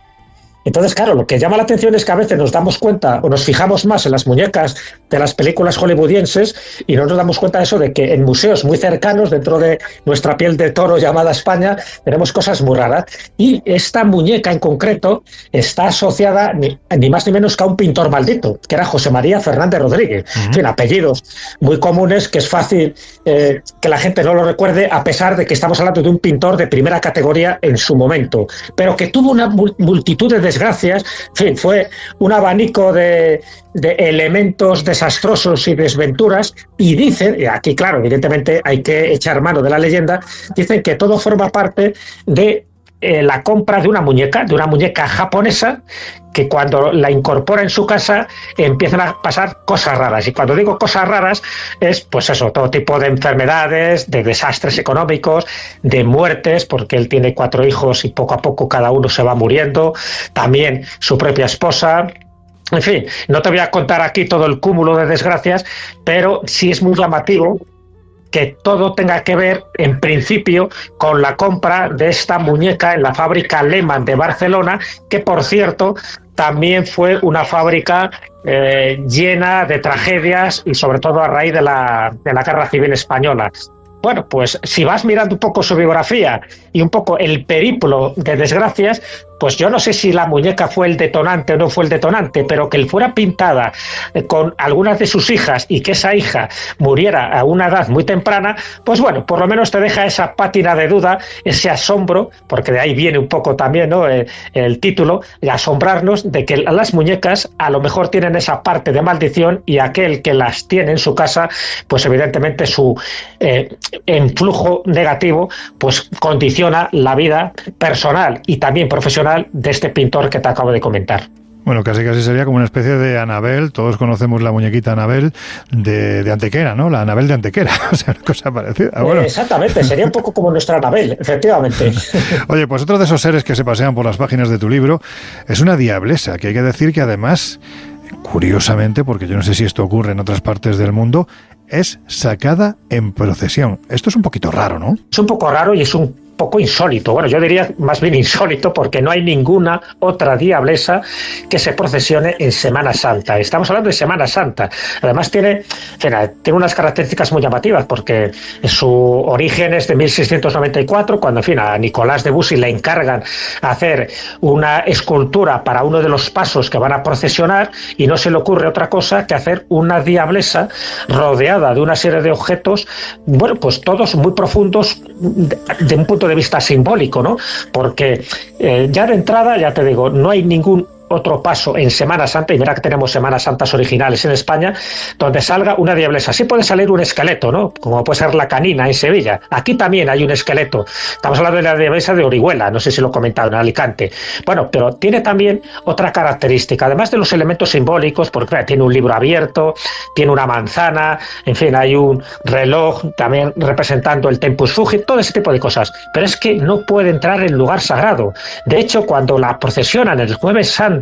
Entonces, claro, lo que llama la atención es que a veces nos damos cuenta o nos fijamos más en las muñecas de las películas hollywoodienses y no nos damos cuenta de eso, de que en museos muy cercanos, dentro de nuestra piel de toro llamada España, tenemos cosas muy raras. Y esta muñeca en concreto está asociada ni más ni menos que a un pintor maldito, que era José María Fernández Rodríguez. En fin, apellidos muy comunes que es fácil que la gente no lo recuerde, a pesar de que estamos hablando de un pintor de primera categoría en su momento, pero que tuvo una multitud de desgracias. En fin, fue un abanico de elementos desastrosos y desventuras, y dicen, y aquí claro, evidentemente hay que echar mano de la leyenda, dicen que todo forma parte de la compra de una muñeca japonesa, que cuando la incorpora en su casa empiezan a pasar cosas raras. Y cuando digo cosas raras es pues eso, todo tipo de enfermedades, de desastres económicos, de muertes, porque él tiene 4 hijos y poco a poco cada uno se va muriendo, también su propia esposa. En fin, no te voy a contar aquí todo el cúmulo de desgracias, pero sí es muy llamativo que todo tenga que ver, en principio, con la compra de esta muñeca en la fábrica Lehmann de Barcelona, que, por cierto, también fue una fábrica llena de tragedias y, sobre todo, a raíz de la Guerra Civil Española. Bueno, pues si vas mirando un poco su biografía y un poco el periplo de desgracias, pues yo no sé si la muñeca fue el detonante o no fue el detonante, pero que él fuera pintada con algunas de sus hijas y que esa hija muriera a una edad muy temprana, pues bueno, por lo menos te deja esa pátina de duda, ese asombro, porque de ahí viene un poco también, ¿no?, el título, de asombrarnos de que las muñecas a lo mejor tienen esa parte de maldición, y aquel que las tiene en su casa, pues evidentemente su influjo negativo pues condiciona la vida personal y también profesional de este pintor que te acabo de comentar. Bueno, casi sería como una especie de Anabel. Todos conocemos la muñequita Anabel de Antequera, ¿no? La Anabel de Antequera, o sea, una cosa parecida. Bueno. Exactamente, sería un poco como nuestra Anabel, efectivamente. Oye, pues otro de esos seres que se pasean por las páginas de tu libro es una diablesa, que hay que decir que además, curiosamente, porque yo no sé si esto ocurre en otras partes del mundo, es sacada en procesión. Esto es un poquito raro, ¿no? Es un poco raro y es un poco insólito. Bueno, yo diría más bien insólito, porque no hay ninguna otra diablesa que se procesione en Semana Santa. Estamos hablando de Semana Santa. Además tiene unas características muy llamativas, porque su origen es de 1694, cuando, en fin, a Nicolás de Bussy le encargan hacer una escultura para uno de los pasos que van a procesionar, y no se le ocurre otra cosa que hacer una diablesa rodeada de una serie de objetos, bueno, pues todos muy profundos de un punto de vista simbólico, ¿no? Porque ya de entrada, ya te digo, no hay ningún otro paso en Semana Santa, y verá que tenemos Semanas Santas originales en España, donde salga una diablesa. Sí puede salir un esqueleto, ¿no?, como puede ser la Canina en Sevilla. Aquí también hay un esqueleto. Estamos hablando de la diablesa de Orihuela, no sé si lo he comentado, en Alicante. Bueno, pero tiene también otra característica, además de los elementos simbólicos, porque claro, tiene un libro abierto, tiene una manzana, en fin, hay un reloj también representando el Tempus Fugit, todo ese tipo de cosas. Pero es que no puede entrar en lugar sagrado. De hecho, cuando la procesionan el Jueves Santo,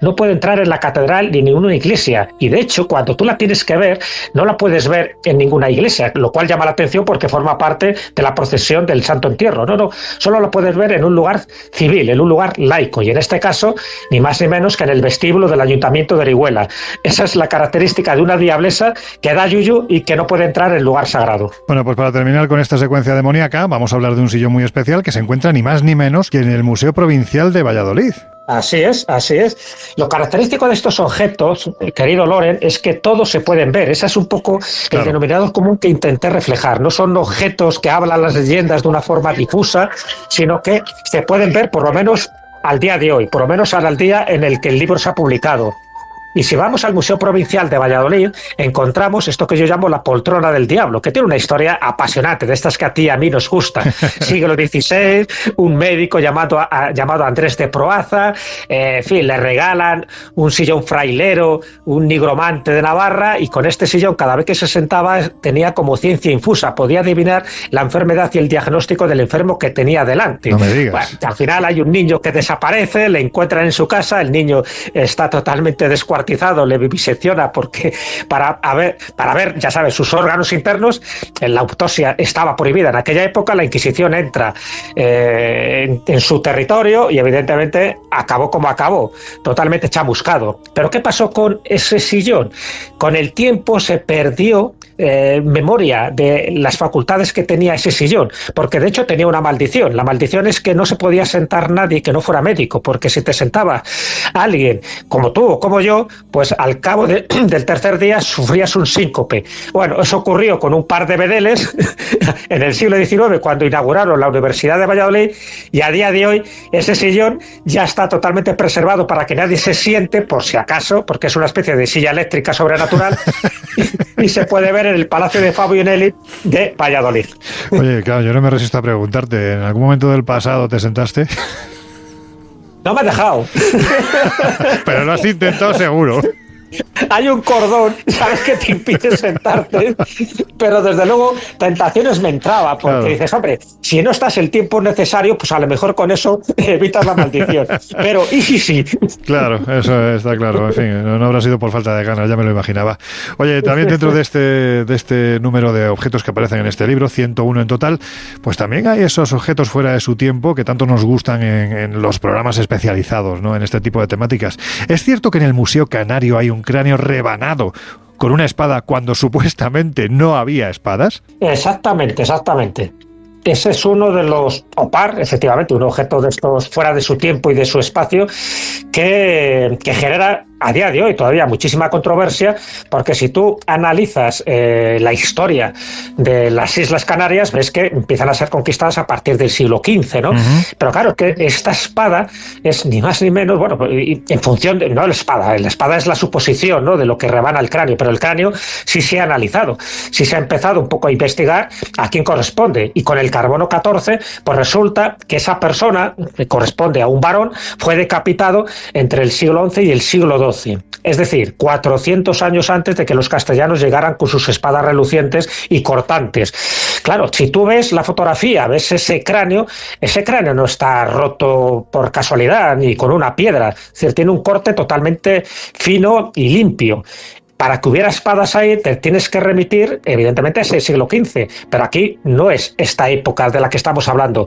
no puede entrar en la catedral ni en ninguna iglesia, y de hecho cuando tú la tienes que ver no la puedes ver en ninguna iglesia, lo cual llama la atención porque forma parte de la procesión del Santo Entierro. No, solo la puedes ver en un lugar civil, en un lugar laico, y en este caso ni más ni menos que en el vestíbulo del Ayuntamiento de Orihuela. Esa es la característica de una diablesa que da yuyu y que no puede entrar en lugar sagrado. Bueno, pues para terminar con esta secuencia demoníaca, vamos a hablar de un sillón muy especial que se encuentra ni más ni menos que en el Museo Provincial de Valladolid. Así es, así es. Lo característico de estos objetos, querido Loren, es que todos se pueden ver. Ese es un poco el denominador común que intenté reflejar. No son objetos que hablan las leyendas de una forma difusa, sino que se pueden ver por lo menos al día de hoy, por lo menos al día en el que el libro se ha publicado. Y si vamos al Museo Provincial de Valladolid, encontramos esto que yo llamo la poltrona del diablo, que tiene una historia apasionante, de estas que a ti y a mí nos gusta. Siglo XVI, un médico llamado Andrés de Proaza, en fin, le regalan un sillón frailero, un nigromante de Navarra, y con este sillón, cada vez que se sentaba, tenía como ciencia infusa, podía adivinar la enfermedad y el diagnóstico del enfermo que tenía delante. No me digas. Bueno, al final hay un niño que desaparece, le encuentran en su casa, el niño está totalmente descuartizado, le vivisecciona porque para ver, ya sabes, sus órganos internos. La autopsia estaba prohibida en aquella época, la Inquisición entra en su territorio y evidentemente acabó como acabó, totalmente chamuscado. Pero ¿qué pasó con ese sillón? Con el tiempo se perdió memoria de las facultades que tenía ese sillón, porque de hecho tenía una maldición. La maldición es que no se podía sentar nadie que no fuera médico, porque si te sentaba alguien como tú o como yo, pues al cabo del tercer día sufrías un síncope. Bueno, eso ocurrió con un par de bedeles en el siglo XIX, cuando inauguraron la Universidad de Valladolid, y a día de hoy ese sillón ya está totalmente preservado para que nadie se siente, por si acaso, porque es una especie de silla eléctrica sobrenatural, y se puede ver en el Palacio de Fabio Nelly de Valladolid. Oye, claro, yo no me resisto a preguntarte, ¿en algún momento del pasado te sentaste? No me ha dejado. Pero lo has intentado seguro. Hay un cordón, sabes, que te impide sentarte, pero desde luego tentaciones me entraba, porque claro, dices, hombre, si no estás el tiempo necesario, pues a lo mejor con eso evitas la maldición. Pero ¿y si sí? Claro, eso está claro. En fin, no habrá sido por falta de ganas, ya me lo imaginaba. Oye, también dentro de este número de objetos que aparecen en este libro, 101 en total, pues también hay esos objetos fuera de su tiempo que tanto nos gustan en los programas especializados, ¿no?, en este tipo de temáticas. ¿Es cierto que en el Museo Canario hay un cráneo rebanado con una espada cuando supuestamente no había espadas? Exactamente. Ese es uno de los OPAR, efectivamente, un objeto de estos fuera de su tiempo y de su espacio que genera a día de hoy todavía muchísima controversia, porque si tú analizas la historia de las Islas Canarias, ves que empiezan a ser conquistadas a partir del siglo XV, ¿no? Uh-huh. Pero claro, que esta espada es ni más ni menos, bueno, en función de, no la espada es la suposición, ¿no?, de lo que rebana el cráneo, pero el cráneo sí se ha analizado, sí se ha empezado un poco a investigar a quién corresponde, y con el carbono 14, pues resulta que esa persona, que corresponde a un varón, fue decapitado entre el siglo XI y el siglo XII. Es decir, 400 años antes de que los castellanos llegaran con sus espadas relucientes y cortantes. Claro, si tú ves la fotografía, ves ese cráneo no está roto por casualidad ni con una piedra. Es decir, tiene un corte totalmente fino y limpio. Para que hubiera espadas ahí, te tienes que remitir, evidentemente, a ese siglo XV, pero aquí no es esta época de la que estamos hablando.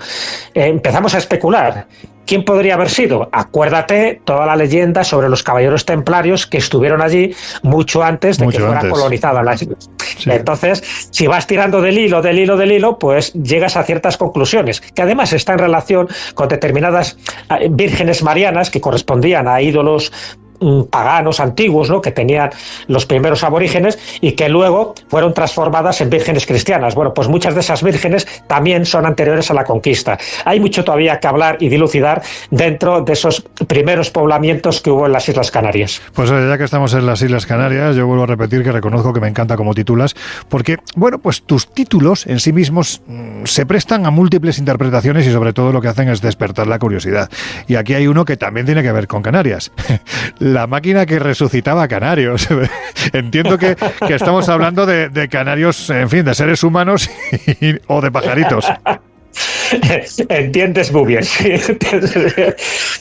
Empezamos a especular. ¿Quién podría haber sido? Acuérdate toda la leyenda sobre los caballeros templarios que estuvieron allí mucho antes de que fuera colonizada la isla. Sí. Entonces, si vas tirando del hilo, pues llegas a ciertas conclusiones, que además está en relación con determinadas vírgenes marianas que correspondían a ídolos paganos antiguos, ¿no?, que tenían los primeros aborígenes y que luego fueron transformadas en vírgenes cristianas. Bueno, pues muchas de esas vírgenes también son anteriores a la conquista. Hay mucho todavía que hablar y dilucidar dentro de esos primeros poblamientos que hubo en las Islas Canarias. Pues ya que estamos en las Islas Canarias, yo vuelvo a repetir que reconozco que me encanta cómo titulas, porque, bueno, pues tus títulos en sí mismos se prestan a múltiples interpretaciones y sobre todo lo que hacen es despertar la curiosidad. Y aquí hay uno que también tiene que ver con Canarias. La máquina que resucitaba canarios. Entiendo que estamos hablando de canarios, en fin, de seres humanos o de pajaritos. Entiendes muy bien. Sí.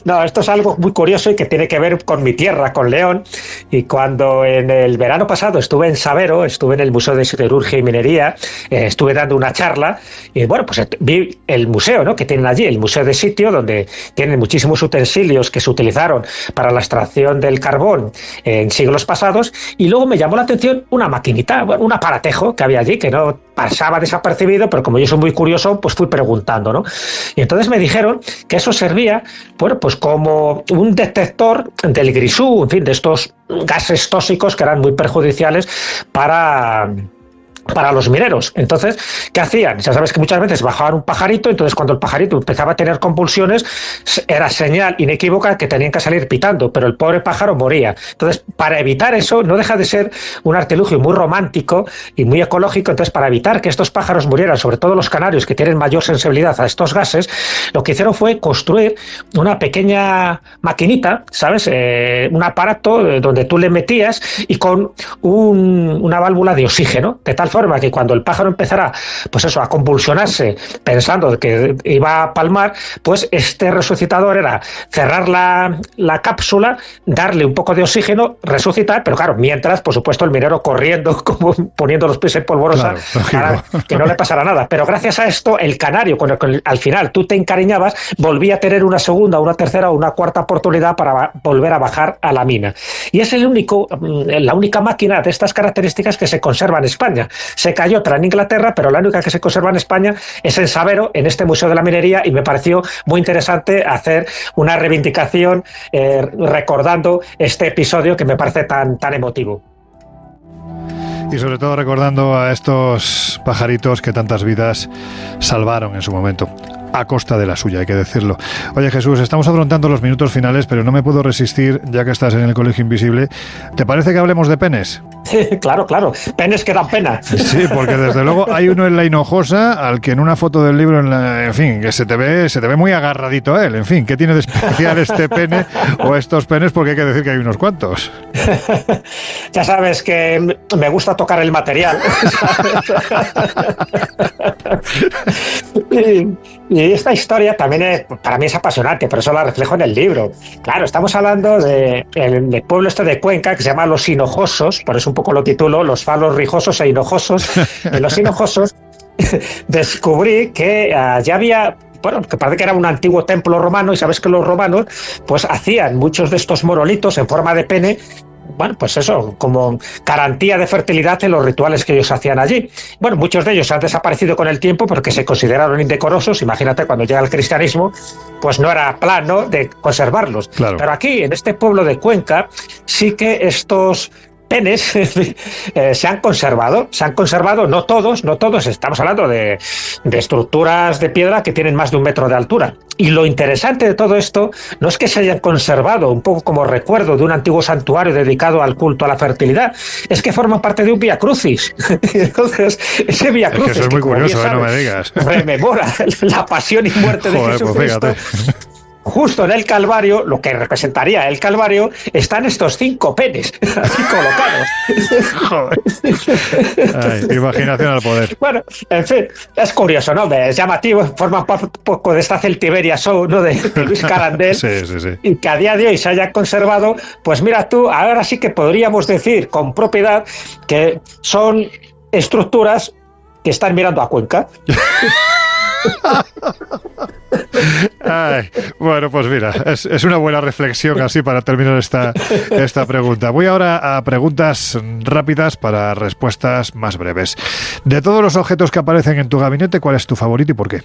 No, esto es algo muy curioso y que tiene que ver con mi tierra, con León. Y cuando en el verano pasado estuve en Sabero, estuve en el Museo de Siderurgia y Minería, estuve dando una charla y bueno, pues vi el museo, ¿no?, que tienen allí, el museo de sitio, donde tienen muchísimos utensilios que se utilizaron para la extracción del carbón en siglos pasados, y luego me llamó la atención una maquinita, un aparatejo que había allí que no pasaba desapercibido, pero como yo soy muy curioso, pues fui preguntando, ¿no? Y entonces me dijeron que eso servía, bueno, pues como un detector del grisú, en fin, de estos gases tóxicos que eran muy perjudiciales para para los mineros. Entonces, ¿qué hacían? Ya sabes que muchas veces bajaban un pajarito, entonces cuando el pajarito empezaba a tener convulsiones, era señal inequívoca que tenían que salir pitando, pero el pobre pájaro moría. Entonces, para evitar eso, no deja de ser un artilugio muy romántico y muy ecológico. Entonces, para evitar que estos pájaros murieran, sobre todo los canarios, que tienen mayor sensibilidad a estos gases, lo que hicieron fue construir una pequeña maquinita, ¿sabes? Un aparato donde tú le metías y con una válvula de oxígeno, de tal forma que cuando el pájaro empezara, pues eso, a convulsionarse pensando que iba a palmar, pues este resucitador era cerrar la cápsula, darle un poco de oxígeno, resucitar, pero claro, mientras, por supuesto, el minero corriendo, como poniendo los pies en polvorosa, para que no le pasara nada. Pero gracias a esto, el canario, con el que al final tú te encariñabas, volvía a tener una segunda, una tercera o una cuarta oportunidad para volver a bajar a la mina. Y es la única máquina de estas características que se conserva en España. Se cayó otra en Inglaterra, pero la única que se conserva en España es en Sabero, en este Museo de la Minería, y me pareció muy interesante hacer una reivindicación recordando este episodio que me parece tan emotivo. Y sobre todo recordando a estos pajaritos que tantas vidas salvaron en su momento, a costa de la suya, hay que decirlo. Oye, Jesús, estamos afrontando los minutos finales, pero no me puedo resistir, ya que estás en el Colegio Invisible. ¿Te parece que hablemos de penes? Claro, penes que dan pena. Sí, porque desde luego hay uno en La Hinojosa al que en una foto del libro, en fin, que se te ve muy agarradito a él. En fin, ¿qué tiene de especial este pene o estos penes? Porque hay que decir que hay unos cuantos. Ya sabes que me gusta tocar el material. Y esta historia también para mí es apasionante, pero eso la reflejo en el libro. Claro, estamos hablando del pueblo este de Cuenca, que se llama Los Hinojosos, por eso un poco lo titulo, Los Falos Rijosos e Hinojosos. En Los Hinojosos descubrí que ya había... Bueno, que parece que era un antiguo templo romano, y sabes que los romanos pues hacían muchos de estos monolitos en forma de pene, bueno, pues eso, como garantía de fertilidad en los rituales que ellos hacían allí. Bueno, muchos de ellos han desaparecido con el tiempo porque se consideraron indecorosos. Imagínate, cuando llega el cristianismo, pues no era plan, ¿no?, de conservarlos. Claro. Pero aquí, en este pueblo de Cuenca, sí que estos penes se han conservado, no todos, estamos hablando de estructuras de piedra que tienen más de 1 metro de altura. Y lo interesante de todo esto no es que se hayan conservado un poco como recuerdo de un antiguo santuario dedicado al culto a la fertilidad, es que forman parte de un Vía Crucis. Entonces, ese Vía Crucis, eso es muy curioso, no me digas, rememora la pasión y muerte de Jesucristo. Pues justo en el Calvario, lo que representaría el Calvario, están estos 5 penes así colocados. Ay, imaginación al poder. Bueno, en fin, es curioso, ¿no? Es llamativo, forman un poco de esta Celtiberia Show, ¿no?, de Luis Carandel. Sí. Y que a día de hoy se haya conservado, pues mira tú, ahora sí que podríamos decir con propiedad que son estructuras que están mirando a Cuenca. Ay, bueno, pues mira, es una buena reflexión así para terminar esta pregunta. Voy ahora a preguntas rápidas para respuestas más breves. De todos los objetos que aparecen en tu gabinete, ¿cuál es tu favorito y por qué?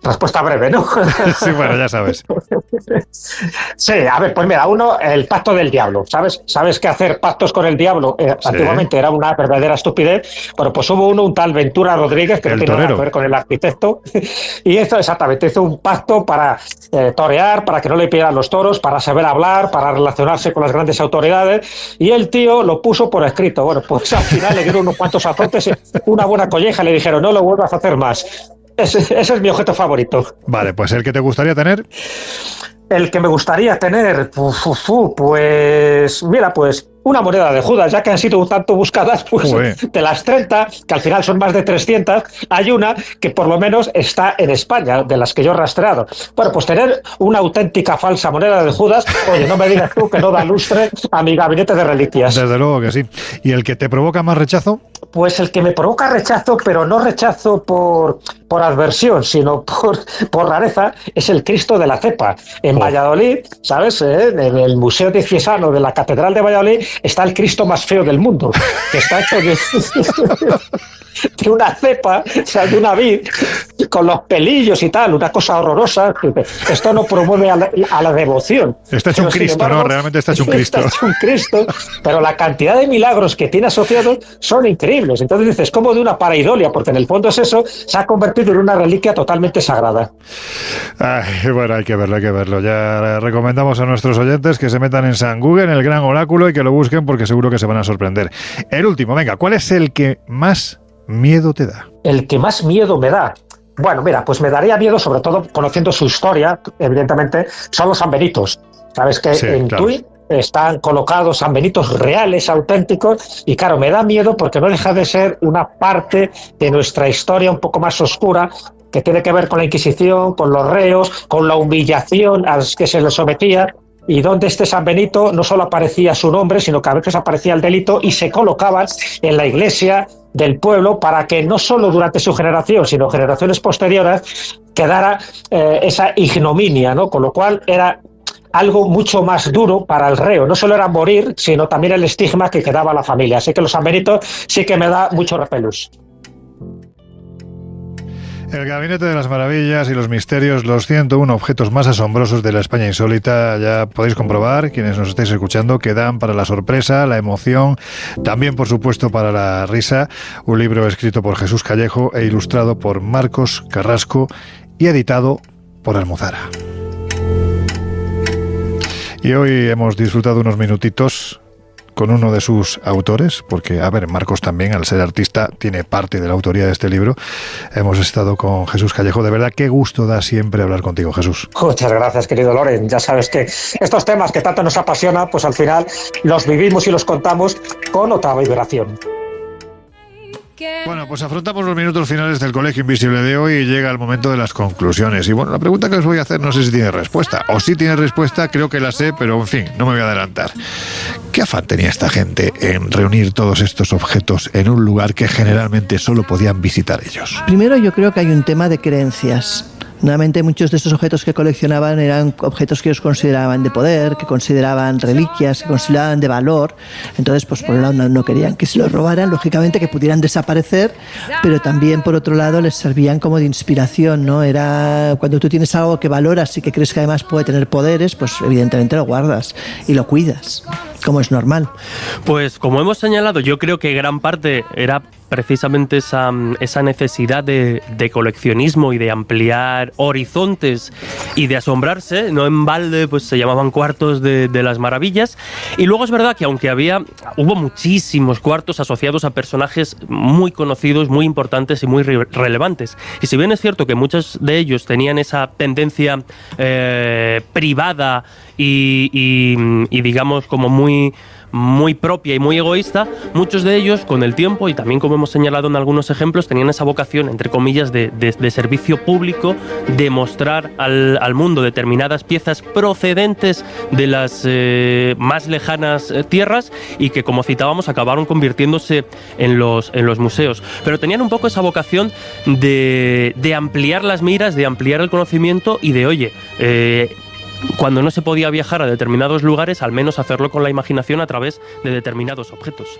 Respuesta breve, ¿no? Sí, bueno, ya sabes. Sí, a ver, pues mira, uno, el pacto del diablo, ¿sabes? ¿Sabes que hacer pactos con el diablo antiguamente era una verdadera estupidez? Bueno, pues hubo un tal Ventura Rodríguez, que no tiene nada que ver con el arquitecto, y esto exactamente, hizo un pacto para torear, para que no le pillaran los toros, para saber hablar, para relacionarse con las grandes autoridades, y el tío lo puso por escrito. Bueno, pues al final le dieron unos cuantos azotes, una buena colleja, le dijeron, no lo vuelvas a hacer más. Ese es mi objeto favorito. Vale, pues ¿el que te gustaría tener? El que me gustaría tener, pues mira, pues una moneda de Judas, ya que han sido un tanto buscadas, pues de las 30, que al final son más de 300, hay una que por lo menos está en España, de las que yo he rastreado. Bueno, pues tener una auténtica falsa moneda de Judas, oye, no me digas tú que no da lustre a mi gabinete de reliquias. Desde luego que sí. ¿Y el que te provoca más rechazo? Pues el que me provoca rechazo, pero no rechazo por adversión, sino por rareza, es el Cristo de la Cepa. En Valladolid, ¿sabes? En el Museo Diocesano de la Catedral de Valladolid está el Cristo más feo del mundo, que está hecho de una cepa, o sea, de una vid, con los pelillos y tal, una cosa horrorosa. Esto no promueve a la devoción. Está hecho un Cristo, ¿no? Realmente está hecho un Cristo. Está hecho un Cristo, pero la cantidad de milagros que tiene asociados son increíbles. Entonces dices, como de una pareidolia, porque en el fondo es eso, se ha convertido en una reliquia totalmente sagrada. Ay, bueno, hay que verlo. Ya recomendamos a nuestros oyentes que se metan en San Google, en el Gran Oráculo, y que lo busquen porque seguro que se van a sorprender. El último, venga, ¿cuál es el que más miedo te da? El que más miedo me da. Bueno, mira, pues me daría miedo, sobre todo conociendo su historia, evidentemente, son los sanbenitos. Sabes que sí, en claro. Tui están colocados sanbenitos reales, auténticos, y claro, me da miedo porque no deja de ser una parte de nuestra historia un poco más oscura, que tiene que ver con la Inquisición, con los reos, con la humillación a los que se les sometía, y donde este San Benito no solo aparecía su nombre, sino que a veces aparecía el delito y se colocaban en la iglesia del pueblo para que no solo durante su generación, sino generaciones posteriores, quedara esa ignominia, ¿no? Con lo cual era algo mucho más duro para el reo. No solo era morir, sino también el estigma que quedaba a la familia. Así que los San Benitos sí que me da mucho repelús. El Gabinete de las Maravillas y los Misterios, los 101 objetos más asombrosos de la España insólita. Ya podéis comprobar, quienes nos estáis escuchando, que dan para la sorpresa, la emoción, también por supuesto para la risa. Un libro escrito por Jesús Callejo e ilustrado por Marcos Carrasco y editado por Almuzara. Y hoy hemos disfrutado unos minutitos con uno de sus autores, porque, a ver, Marcos también, al ser artista, tiene parte de la autoría de este libro. Hemos estado con Jesús Callejo. De verdad, qué gusto da siempre hablar contigo, Jesús. Muchas gracias, querido Loren. Ya sabes que estos temas que tanto nos apasionan, pues al final los vivimos y los contamos con otra vibración. Bueno, pues afrontamos los minutos finales del Colegio Invisible de hoy y llega el momento de las conclusiones. Y bueno, la pregunta que os voy a hacer no sé si tiene respuesta. O si tiene respuesta, creo que la sé, pero en fin, no me voy a adelantar. ¿Qué afán tenía esta gente en reunir todos estos objetos en un lugar que generalmente solo podían visitar ellos? Primero, yo creo que hay un tema de creencias. Normalmente muchos de estos objetos que coleccionaban eran objetos que ellos consideraban de poder, que consideraban reliquias, que consideraban de valor. Entonces, pues por un lado no querían que se los robaran, lógicamente que pudieran desaparecer, pero también por otro lado les servían como de inspiración, ¿no? Era cuando tú tienes algo que valoras y que crees que además puede tener poderes, pues evidentemente lo guardas y lo cuidas, como es normal. Pues como hemos señalado, yo creo que gran parte era precisamente esa necesidad de coleccionismo y de ampliar horizontes y de asombrarse. No en balde pues se llamaban cuartos de las maravillas. Y luego es verdad que aunque hubo muchísimos cuartos asociados a personajes muy conocidos, muy importantes y muy relevantes, y si bien es cierto que muchos de ellos tenían esa tendencia privada y digamos como muy propia y muy egoísta, muchos de ellos con el tiempo, y también como hemos señalado en algunos ejemplos, tenían esa vocación, entre comillas, de servicio público, de mostrar al mundo determinadas piezas procedentes de las más lejanas tierras y que, como citábamos, acabaron convirtiéndose en los museos. Pero tenían un poco esa vocación de ampliar las miras, de ampliar el conocimiento y de, oye, cuando no se podía viajar a determinados lugares, al menos hacerlo con la imaginación a través de determinados objetos.